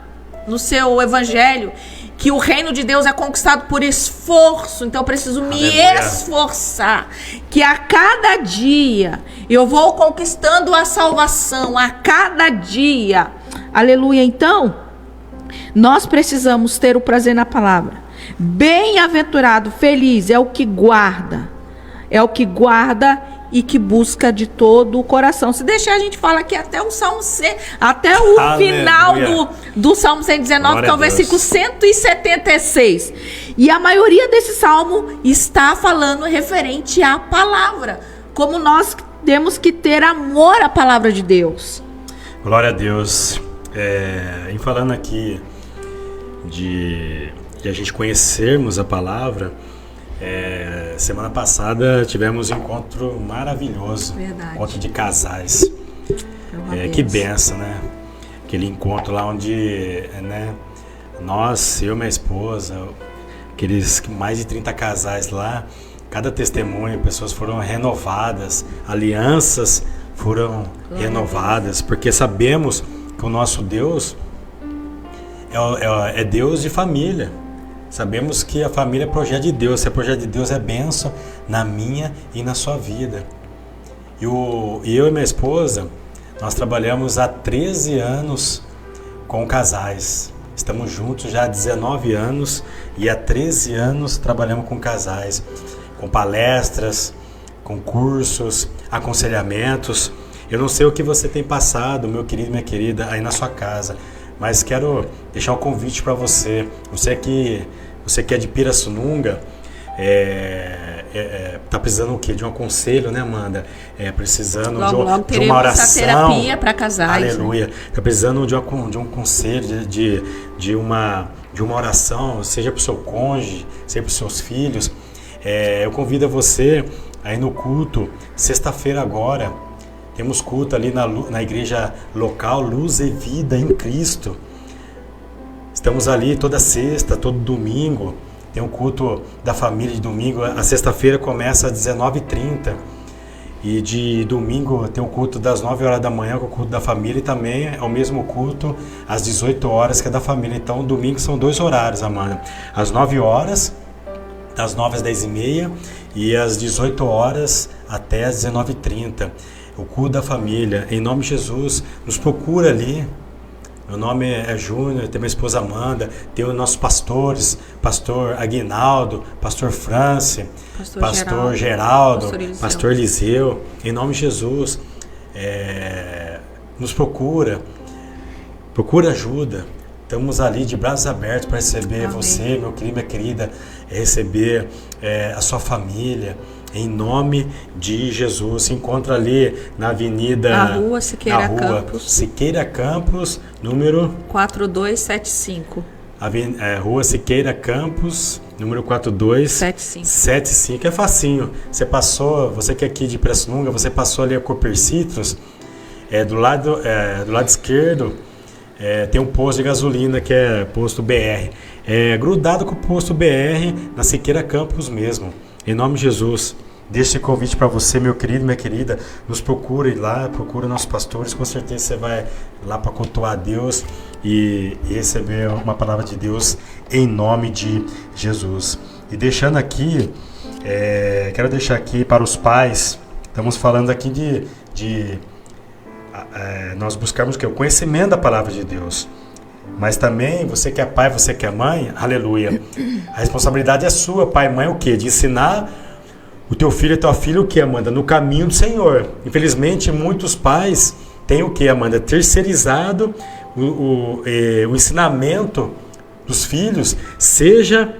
no seu evangelho, que o reino de Deus é conquistado por esforço, então eu preciso me esforçar, que a cada dia eu vou conquistando a salvação, a cada dia, aleluia. Então, nós precisamos ter o prazer na palavra. Bem-aventurado, feliz é o que guarda e que busca de todo o coração. Se deixar, a gente fala aqui até o Salmo até o final do Salmo 119, que é o versículo 176. E a maioria desse salmo está falando referente à palavra, como nós temos que ter amor à palavra de Deus. Glória a Deus. Em falando aqui de a gente conhecermos a palavra, semana passada tivemos um encontro maravilhoso. Verdade. Encontro de casais. Que benção, né? Aquele encontro lá onde, né, nós, eu e minha esposa, aqueles mais de 30 casais lá, cada testemunho, pessoas foram renovadas, alianças foram renovadas, porque sabemos que o nosso Deus é Deus de família. Sabemos que a família é projeto de Deus. Se é projeto de Deus, é bênção na minha e na sua vida. E eu e minha esposa, nós trabalhamos há 13 anos com casais. Estamos juntos já há 19 anos e há 13 anos trabalhamos com casais, com palestras, com cursos, aconselhamentos. Eu não sei o que você tem passado, meu querido e minha querida, aí na sua casa, mas quero deixar um convite para você. Você que é de Pirassununga, tá precisando o quê? De um aconselho, né, Amanda? Precisando logo de uma oração. Essa terapia para casais. Aleluia. Tá precisando de um conselho, de uma oração, seja para o seu cônjuge, seja para os seus filhos. Eu convido você aí no culto, sexta-feira agora. Temos culto ali na igreja local, Luz e Vida em Cristo. Estamos ali toda sexta, todo domingo. Tem um culto da família de domingo. A sexta-feira começa às 19h30. E de domingo tem o culto das 9 horas da manhã, que é o culto da família. E também é o mesmo culto às 18 horas, que é da família. Então, domingo são 2 horários, Amanda. Às 9 horas, das 9 às 10h30. E às 18 horas até às 19h30. O culto da família. Em nome de Jesus, nos procura ali. Meu nome é Júnior, tem minha esposa Amanda, tem os nossos pastores, pastor Aguinaldo, pastor France, pastor Geraldo, pastor Eliseu. Em nome de Jesus, nos procura ajuda. Estamos ali de braços abertos para receber você, meu querido, minha querida, receber a sua família. Em nome de Jesus. Se encontra ali na avenida... Na rua Siqueira Campos. Siqueira Campos, número... 4275. Rua Siqueira Campos, número 4275. É facinho. Você que é aqui de Pirassununga, você passou ali a Cooper Citrus, do lado esquerdo, tem um posto de gasolina que é posto BR. Grudado com o posto BR, na Siqueira Campos mesmo. Em nome de Jesus, deixo esse convite para você, meu querido, minha querida. Nos procure lá, procure nossos pastores. Com certeza você vai lá para cultuar a Deus e receber uma palavra de Deus em nome de Jesus. E deixando aqui, quero deixar aqui para os pais. Estamos falando aqui de nós buscarmos o conhecimento da palavra de Deus. Mas também, você que é pai, você que é mãe, aleluia, a responsabilidade é sua, pai e mãe, o quê? De ensinar o teu filho e a tua filha o quê, Amanda? No caminho do Senhor. Infelizmente, muitos pais têm o quê, Amanda? Terceirizado o ensinamento dos filhos, seja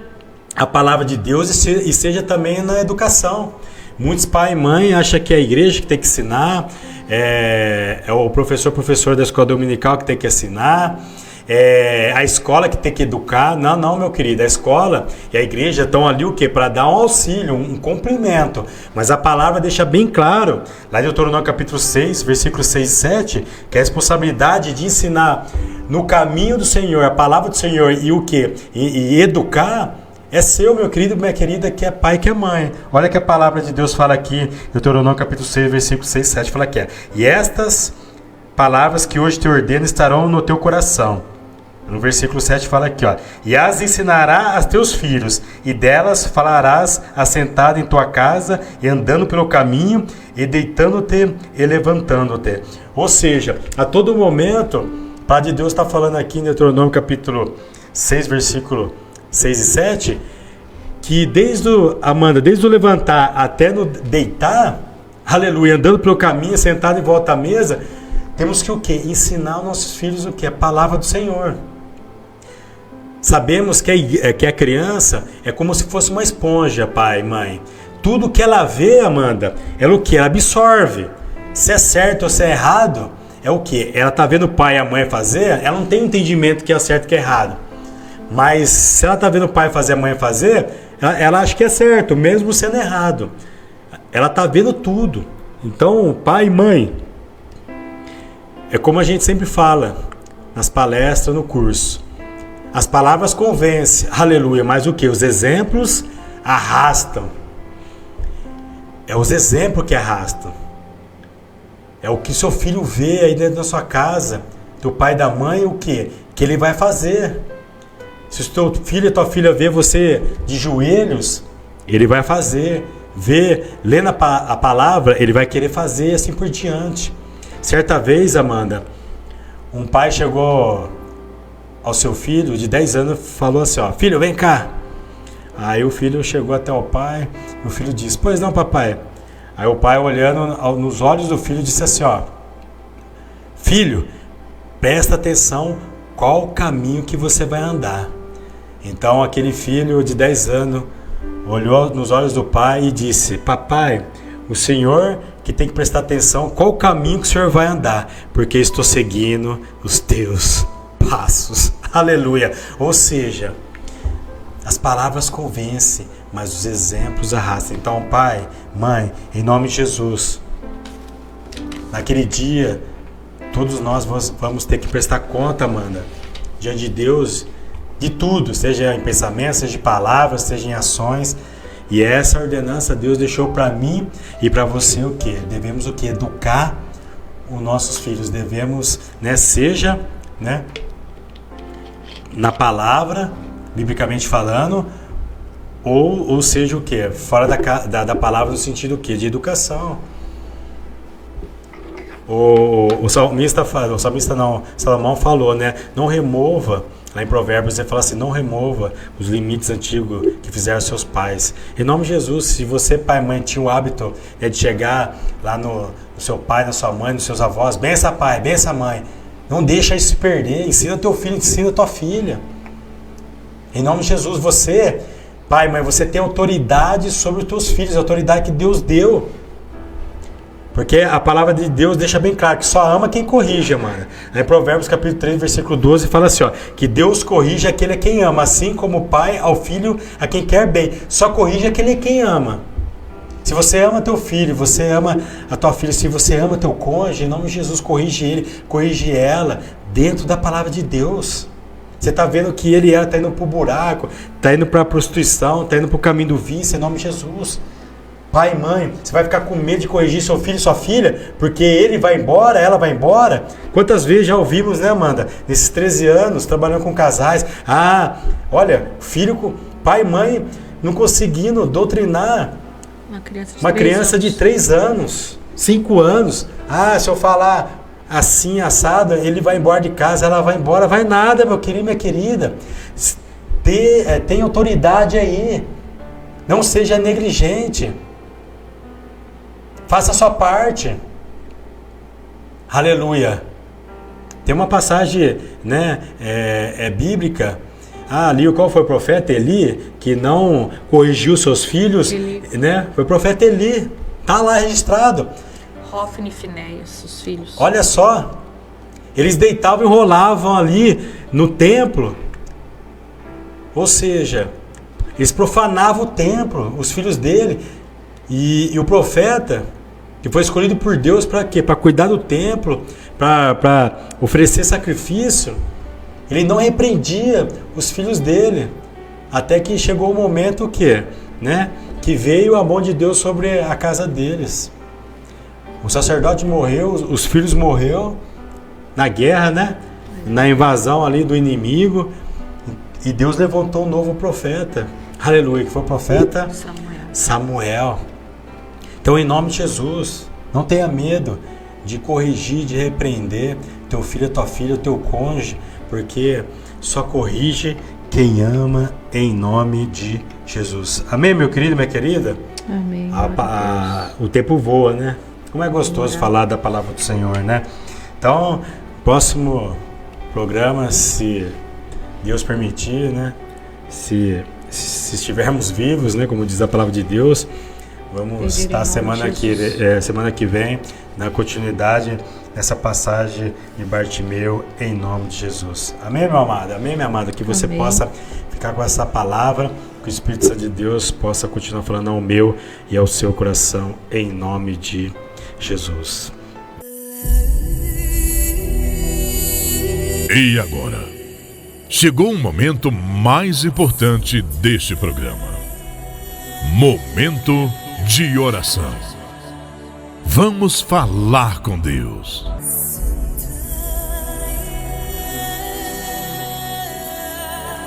a palavra de Deus e seja também na educação. Muitos pai e mãe acham que é a igreja que tem que ensinar, é o professor da escola dominical que tem que ensinar, a escola que tem que educar. Não, meu querido, a escola e a igreja estão ali o quê? Para dar um auxílio, um complemento. Mas a palavra deixa bem claro, lá em Deuteronômio capítulo 6, versículos 6 e 7, que a responsabilidade de ensinar no caminho do Senhor, a palavra do Senhor e o quê? E educar é seu, meu querido, minha querida, que é pai, que é mãe. Olha que a palavra de Deus fala aqui, Deuteronômio capítulo 6, versículos 6 e 7, fala aqui, e estas palavras que hoje te ordeno estarão no teu coração. No versículo 7 fala aqui, ó: e as ensinará a teus filhos, e delas falarás assentado em tua casa, e andando pelo caminho, e deitando-te e levantando-te. Ou seja, a todo momento, o Pai de Deus está falando aqui em Deuteronômio capítulo 6, versículo 6 e 7, que desde o levantar até no deitar, aleluia, andando pelo caminho, sentado em volta à mesa, temos que o quê? Ensinar aos nossos filhos o quê? A palavra do Senhor. Sabemos que a criança é como se fosse uma esponja, pai, mãe. Tudo que ela vê, Amanda, ela o que? Ela absorve. Se é certo ou se é errado, é o que? Ela está vendo o pai e a mãe fazer, ela não tem entendimento que é certo e que é errado. Mas se ela está vendo o pai fazer e a mãe fazer, ela acha que é certo, mesmo sendo errado. Ela está vendo tudo. Então, pai e mãe, é como a gente sempre fala nas palestras, no curso. As palavras convencem, aleluia, mas o que? Os exemplos arrastam. É os exemplos que arrastam. É o que seu filho vê aí dentro da sua casa, do pai e da mãe, o que? Que ele vai fazer. Se o teu filho e tua filha vê você de joelhos, ele vai fazer. Lendo a palavra, ele vai querer fazer, assim por diante. Certa vez, Amanda, um pai chegou ao seu filho de 10 anos, falou assim, ó: filho, vem cá. Aí o filho chegou até o pai, e o filho disse: pois não, papai. Aí o pai, olhando nos olhos do filho, disse assim, ó: filho, presta atenção qual o caminho que você vai andar. Então aquele filho de 10 anos olhou nos olhos do pai e disse: papai, o senhor que tem que prestar atenção qual o caminho que o senhor vai andar, porque estou seguindo os teus passos. Aleluia. Ou seja, as palavras convencem, mas os exemplos arrastam. Então, pai, mãe, em nome de Jesus, naquele dia, todos nós vamos ter que prestar conta, Amanda, diante de Deus, de tudo, seja em pensamentos, seja em palavras, seja em ações. E essa ordenança Deus deixou para mim e para você o quê? Devemos o quê? Educar os nossos filhos. Devemos, seja, na palavra, biblicamente falando, ou seja o quê? Fora da palavra no sentido o quê? De educação. O Salomão falou, não remova. Lá em Provérbios ele fala assim: não remova os limites antigos que fizeram seus pais. Em nome de Jesus, se você, pai e mãe, tinha o hábito de chegar lá no seu pai, na sua mãe, nos seus avós: bença pai, bença mãe. Não deixa isso se perder. Ensina teu filho, ensina tua filha. Em nome de Jesus, você, pai e mãe, você tem autoridade sobre os teus filhos, a autoridade que Deus deu. Porque a palavra de Deus deixa bem claro que só ama quem corrige, mano. Em Provérbios capítulo 3, versículo 12, fala assim, ó: que Deus corrige aquele a quem ama, assim como o pai ao filho a quem quer bem. Só corrige aquele a quem ama. Se você ama teu filho, você ama a tua filha, se você ama teu cônjuge, em nome de Jesus, corrige ele, corrige ela, dentro da palavra de Deus. Você está vendo que ele está indo para o buraco, está indo para a prostituição, está indo para o caminho do vício, em nome de Jesus. Pai e mãe, você vai ficar com medo de corrigir seu filho e sua filha, porque ele vai embora, ela vai embora? Quantas vezes já ouvimos, Amanda, nesses 13 anos, trabalhando com casais, olha, filho, pai e mãe não conseguindo doutrinar uma criança de 3 anos, 5 anos. Se eu falar assim, assado, ele vai embora de casa, ela vai embora. Vai nada, meu querido, minha querida. Tem autoridade aí. Não seja negligente. Faça a sua parte. Aleluia. Tem uma passagem, bíblica. Ali, qual foi o profeta? Eli, que não corrigiu seus filhos, Foi o profeta Eli. Está lá registrado. Hofni e Finéias, os filhos. Olha só. Eles deitavam e rolavam ali no templo. Ou seja, eles profanavam o templo, os filhos dele. E o profeta, que foi escolhido por Deus para quê? Para cuidar do templo, para oferecer sacrifício. Ele não repreendia os filhos dele. Até que chegou o momento que veio a mão de Deus sobre a casa deles. O sacerdote morreu, os filhos morreram na guerra, na invasão ali do inimigo, e Deus levantou um novo profeta. Aleluia, que foi o profeta Samuel. Então, em nome de Jesus, não tenha medo de corrigir, de repreender teu filho, tua filha, o teu cônjuge, porque só corrige quem ama, em nome de Jesus. Amém, meu querido, minha querida? Amém. O tempo voa, né? Como é gostoso falar da palavra do Senhor, né? Então, próximo programa, se Deus permitir, né? Se estivermos vivos, né? Como diz a palavra de Deus, vamos estar semana que vem na continuidade dessa passagem de Bartimeu, em nome de Jesus. Amém, meu amado? Amém, minha amada? Que você possa ficar com essa palavra, que o Espírito Santo de Deus possa continuar falando ao meu e ao seu coração, em nome de Jesus. E agora, chegou um momento mais importante deste programa. Momento de oração. Vamos falar com Deus.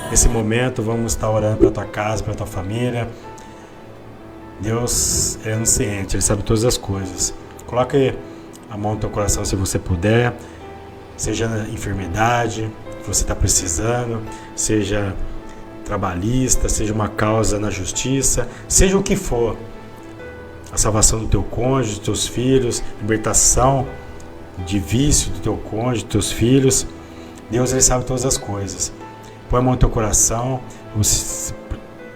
Nesse momento, vamos estar orando para tua casa, para tua família. Deus é onisciente, Ele sabe todas as coisas. Coloque a mão no teu coração se você puder. Seja na enfermidade que você está precisando, seja trabalhista, seja uma causa na justiça, seja o que for. A salvação do teu cônjuge, dos teus filhos, libertação de vício do teu cônjuge, dos teus filhos. Deus, Ele sabe todas as coisas. Põe a mão no teu coração.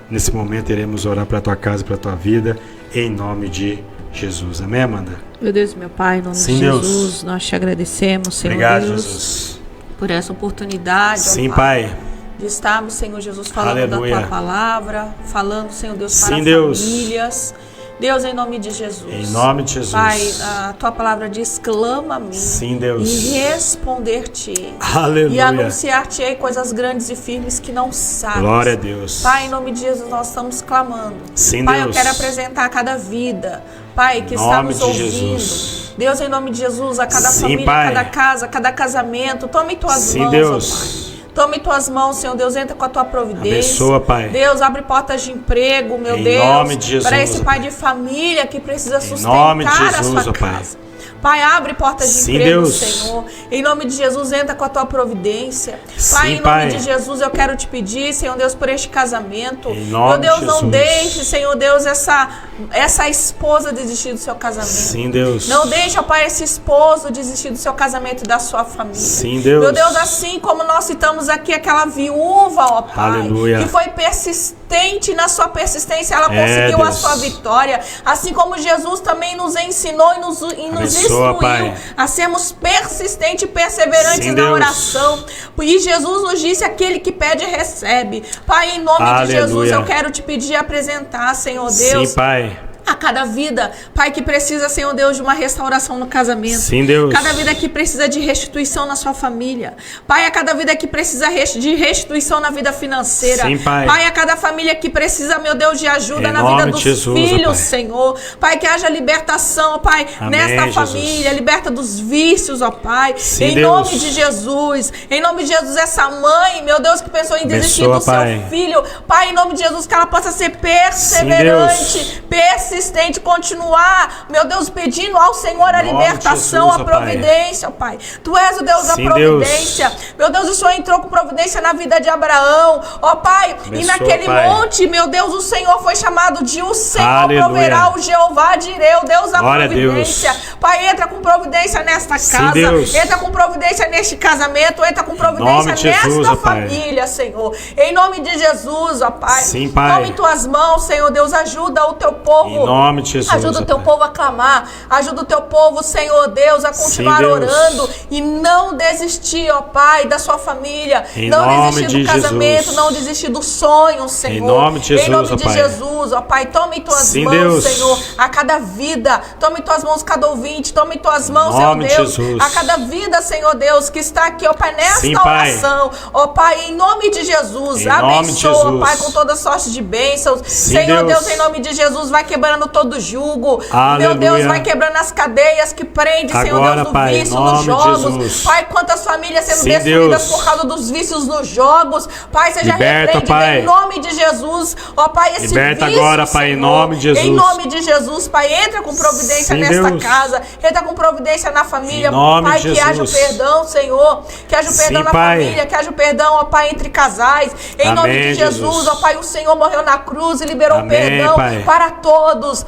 Nesse momento iremos orar para a tua casa, para a tua vida, em nome de Jesus. Amém, Amanda? Meu Deus, meu Pai, em nome de Jesus, nós te agradecemos, Senhor. Obrigado, Deus, Jesus, por essa oportunidade, sim, Pai, de estarmos, Senhor Jesus, falando Aleluia. da Tua palavra, falando, Senhor Deus, para sim, Deus. famílias. Deus, em nome de Jesus. Em nome de Jesus. Pai, a Tua palavra diz, clama a mim. Sim, Deus. E responder-te. Aleluia. E anunciar-te coisas grandes e firmes que não sabes. Glória a Deus. Pai, em nome de Jesus, nós estamos clamando. Sim, Pai, Deus. eu quero apresentar a cada vida, Pai, que Em está nome nos de ouvindo. Jesus. Deus, em nome de Jesus, a cada Sim, família, Pai. cada casa, cada casamento. Tome Tuas Sim, mãos, Deus. ó Pai. Tome Tuas mãos, Senhor Deus, entra com a Tua providência. Abençoa, Pai. Deus, abre portas de emprego, meu Em Deus. nome de Jesus, para esse pai Pai. de família que precisa Em sustentar nome de a Jesus, sua ó Pai. casa. Pai, abre portas de Sim, emprego, Deus. Senhor. Em nome de Jesus, entra com a Tua providência. Sim, Pai, em nome Pai. de Jesus, eu quero te pedir, Senhor Deus, por este casamento. Em nome Meu Deus, de não Jesus. deixe, Senhor Deus, essa esposa desistir do seu casamento. Sim, Deus. Não deixe, ó Pai, esse esposo desistir do seu casamento e da sua família. Sim, Deus. Meu Deus, assim como nós citamos aqui aquela viúva, ó Pai, Aleluia. que foi persistente na sua persistência, ela conseguiu a Deus. sua vitória. Assim como Jesus também nos ensinou e nos Abençoa, instruiu Pai. a sermos persistentes e perseverantes Sim, na Deus. oração. E Jesus nos disse, aquele que pede, recebe. Pai, em nome de Aleluia. Jesus, eu quero te pedir e apresentar, Senhor Deus, Sim, Pai. a cada vida, Pai, que precisa, Senhor Deus, de uma restauração no casamento. Sim, Deus. Cada vida que precisa de restituição na sua família. Pai, a cada vida que precisa de restituição na vida financeira. Sim, Pai. Pai, a cada família que precisa, meu Deus, de ajuda Em na vida nome dos de Jesus, ó filhos, Pai. Senhor. Pai, que haja libertação, ó Pai, Amém, nesta Jesus. família. Liberta dos vícios, ó Pai. Sim, em Deus. nome de Jesus. Em nome de Jesus, essa mãe, meu Deus, que pensou em desistir Abençoa, do seu Pai. filho. Pai, em nome de Jesus, que ela possa ser perseverante, persistente, continuar, meu Deus, pedindo ao Senhor a Em nome de libertação, Jesus, a ó Pai. providência, ó Pai. Tu és o Deus da Sim, providência. Meu Deus, o Senhor entrou com providência na vida de Abraão, ó Pai. E Abençoa, naquele Pai. monte, meu Deus, o Senhor foi chamado de o Senhor Aleluia. proverá, o Jeová direi, o Deus da Glória a providência. Deus. Pai, entra com providência nesta Sim, casa, Deus. entra com providência neste casamento, entra com providência nome de Jesus, nesta ó Pai. família, Senhor. Em nome de Jesus, ó Pai. Sim, Pai. Tome em tuas mãos, Senhor Deus, ajuda o teu povo. Em nome de Jesus, Ajuda ó o teu Pai. povo a clamar, ajuda o teu povo, Senhor Deus, a continuar Deus. orando e não desistir, ó Pai, da sua família, Em não nome desistir de do casamento, Jesus. não desistir do sonho, Senhor. Em nome de Jesus, Em nome ó de Pai. Jesus, ó Pai, tome em tuas Sim, mãos, Deus. Senhor, a cada vida, tome em tuas mãos cada ouvinte, tome em tuas mãos, Senhor nome de Deus, Jesus. a cada vida, Senhor Deus, que está aqui, ó Pai, nesta Sim, Pai. oração, ó Pai, em nome de Jesus, Em nome de abençoa, Jesus. Pai, com toda sorte de bênçãos, Sim, Senhor Deus. Deus, em nome de Jesus, vai quebrando quebrando todo jugo. Aleluia. Meu Deus, vai quebrando as cadeias que prende, Senhor Agora, Deus, do Pai, vício em nome nos de jogos. Jesus. Pai, quantas famílias sendo Sim, destruídas Deus. por causa dos vícios nos jogos. Pai, seja Liberta, repreendido Pai. em nome de Jesus. Ó, Pai, esse Liberta vício, agora, Pai, em Senhor, nome de Jesus. Em nome de Jesus, Pai, entra com providência Sim, nesta Deus. casa. Entra com providência na família. Em nome Pai, de que haja o Jesus. perdão, Senhor. Que haja o perdão Sim, na Pai. família. Que haja o perdão, ó Pai, entre casais. Em nome Amém, de Jesus, Jesus. ó Pai, o Senhor morreu na cruz e liberou Amém, perdão Pai. para todos.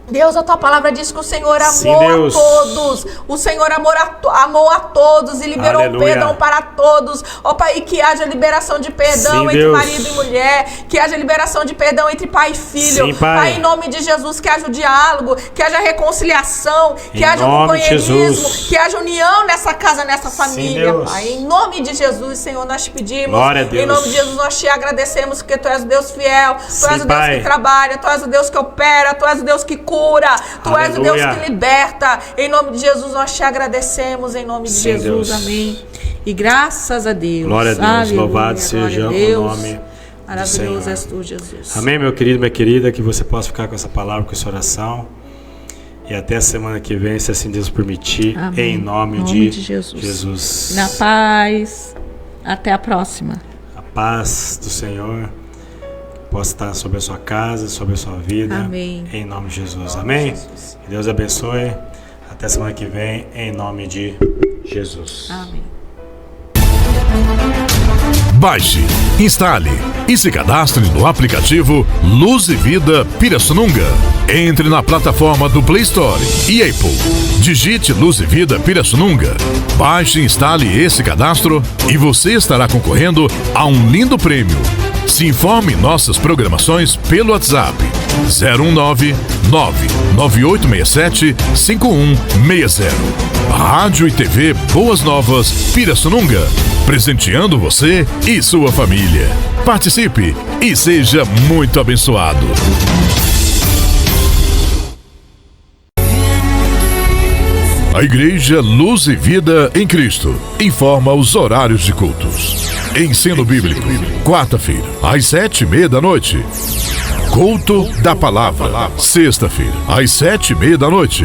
Deus, a tua palavra diz que o Senhor Sim, amou Deus. a todos. O Senhor amou a todos e liberou Aleluia. perdão para todos. Ó Pai, que haja liberação de perdão Sim, entre Deus. marido e mulher. Que haja liberação de perdão entre pai e filho. Sim, Pai. Em nome de Jesus, que haja o diálogo, que haja reconciliação, que Em haja o nome de companheirismo, Jesus. que haja união nessa casa, nessa família, Deus. Pai. Em nome de Jesus, Senhor, nós te pedimos. Glória a Deus. Em nome de Jesus, nós te agradecemos, porque Tu és o Deus fiel, Tu Sim, és o Deus Pai. que trabalha, Tu és o Deus que opera, Tu és o Deus que cura, Tu és o Deus Aleluia. que liberta. Em nome de Jesus, nós te agradecemos. Em nome de Sim, Jesus, Deus. amém. E graças a Deus. Glória a Deus. Aleluia, Louvado glória seja a o Deus. nome do Maravilhoso Senhor. és Tu, Jesus. Amém, meu querido, minha querida, que você possa ficar com essa palavra, com essa oração. E até a semana que vem, se assim Deus permitir, Amém. em nome, Em nome de de Jesus. Jesus. Na paz. Até a próxima. A paz do Senhor possa estar sobre a sua casa, sobre a sua vida. Amém. Em nome de Jesus. Amém? Que Deus abençoe. Até semana que vem, em nome de Jesus. Amém. Baixe, instale e se cadastre no aplicativo Luz e Vida Pirassununga. Entre na plataforma do Play Store e Apple. Digite Luz e Vida Pirassununga. Baixe e instale esse cadastro e você estará concorrendo a um lindo prêmio. Se informe em nossas programações pelo WhatsApp 019-9867-5160. Rádio e TV Boas Novas Pirassununga, presenteando você e sua família. Participe e seja muito abençoado. A Igreja Luz e Vida em Cristo informa os horários de cultos. Ensino Bíblico, quarta-feira, às 7:30 da noite. Culto da Palavra, sexta-feira, às 7:30 da noite.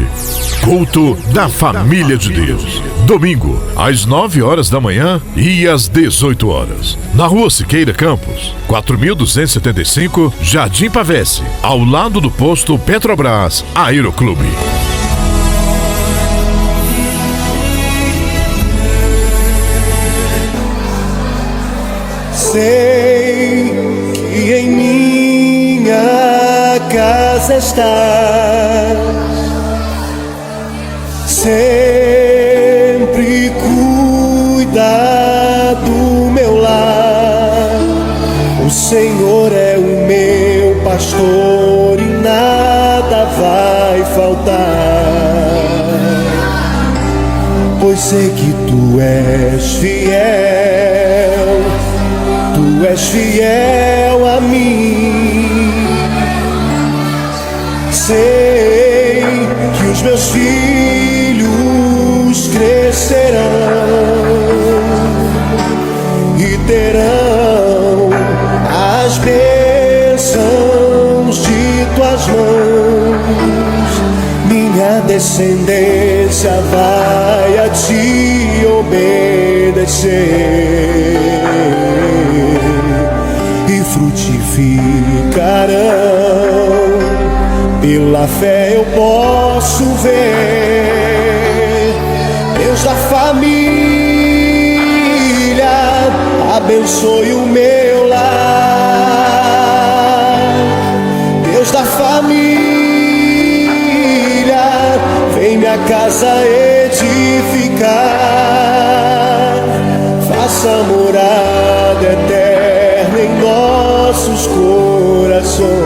Culto da Família de Deus, domingo, às 9 horas da manhã e às 18 horas. Na Rua Siqueira Campos, 4275, Jardim Pavesse, ao lado do posto Petrobras Aeroclube. Sei que em minha casa estás, sempre cuida do meu lar. O Senhor é o meu pastor e nada vai faltar, pois sei que Tu és fiel. Tu és fiel a mim. Sei que os meus filhos crescerão e terão as bênçãos de Tuas mãos. Minha descendência vai a Ti obedecer e frutificarão. Pela fé eu posso ver. Deus da família, abençoe o meu lar. Deus da família, vem minha casa edificar. Faça morada eterna em nossos corações.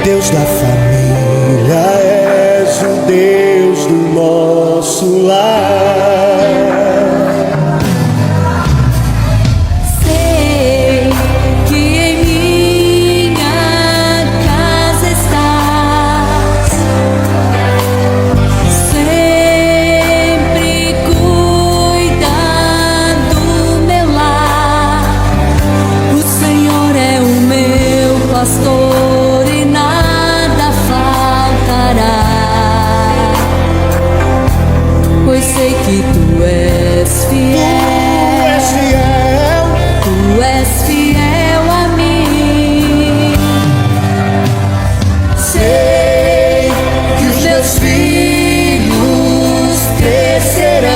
Deus da família, és o Deus do nosso lar. Sei que em minha casa estás, sempre cuida do meu lar. O Senhor é o meu pastor. és fiel a mim. Sei que os meus filhos crescerão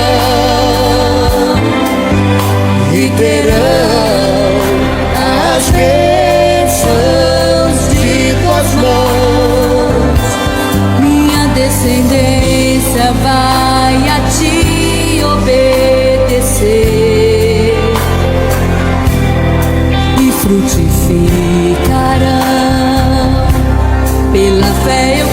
e terão as bênçãos de tuas mãos. Minha descendência vai a ti obedecer e frutificarão. Pela fé eu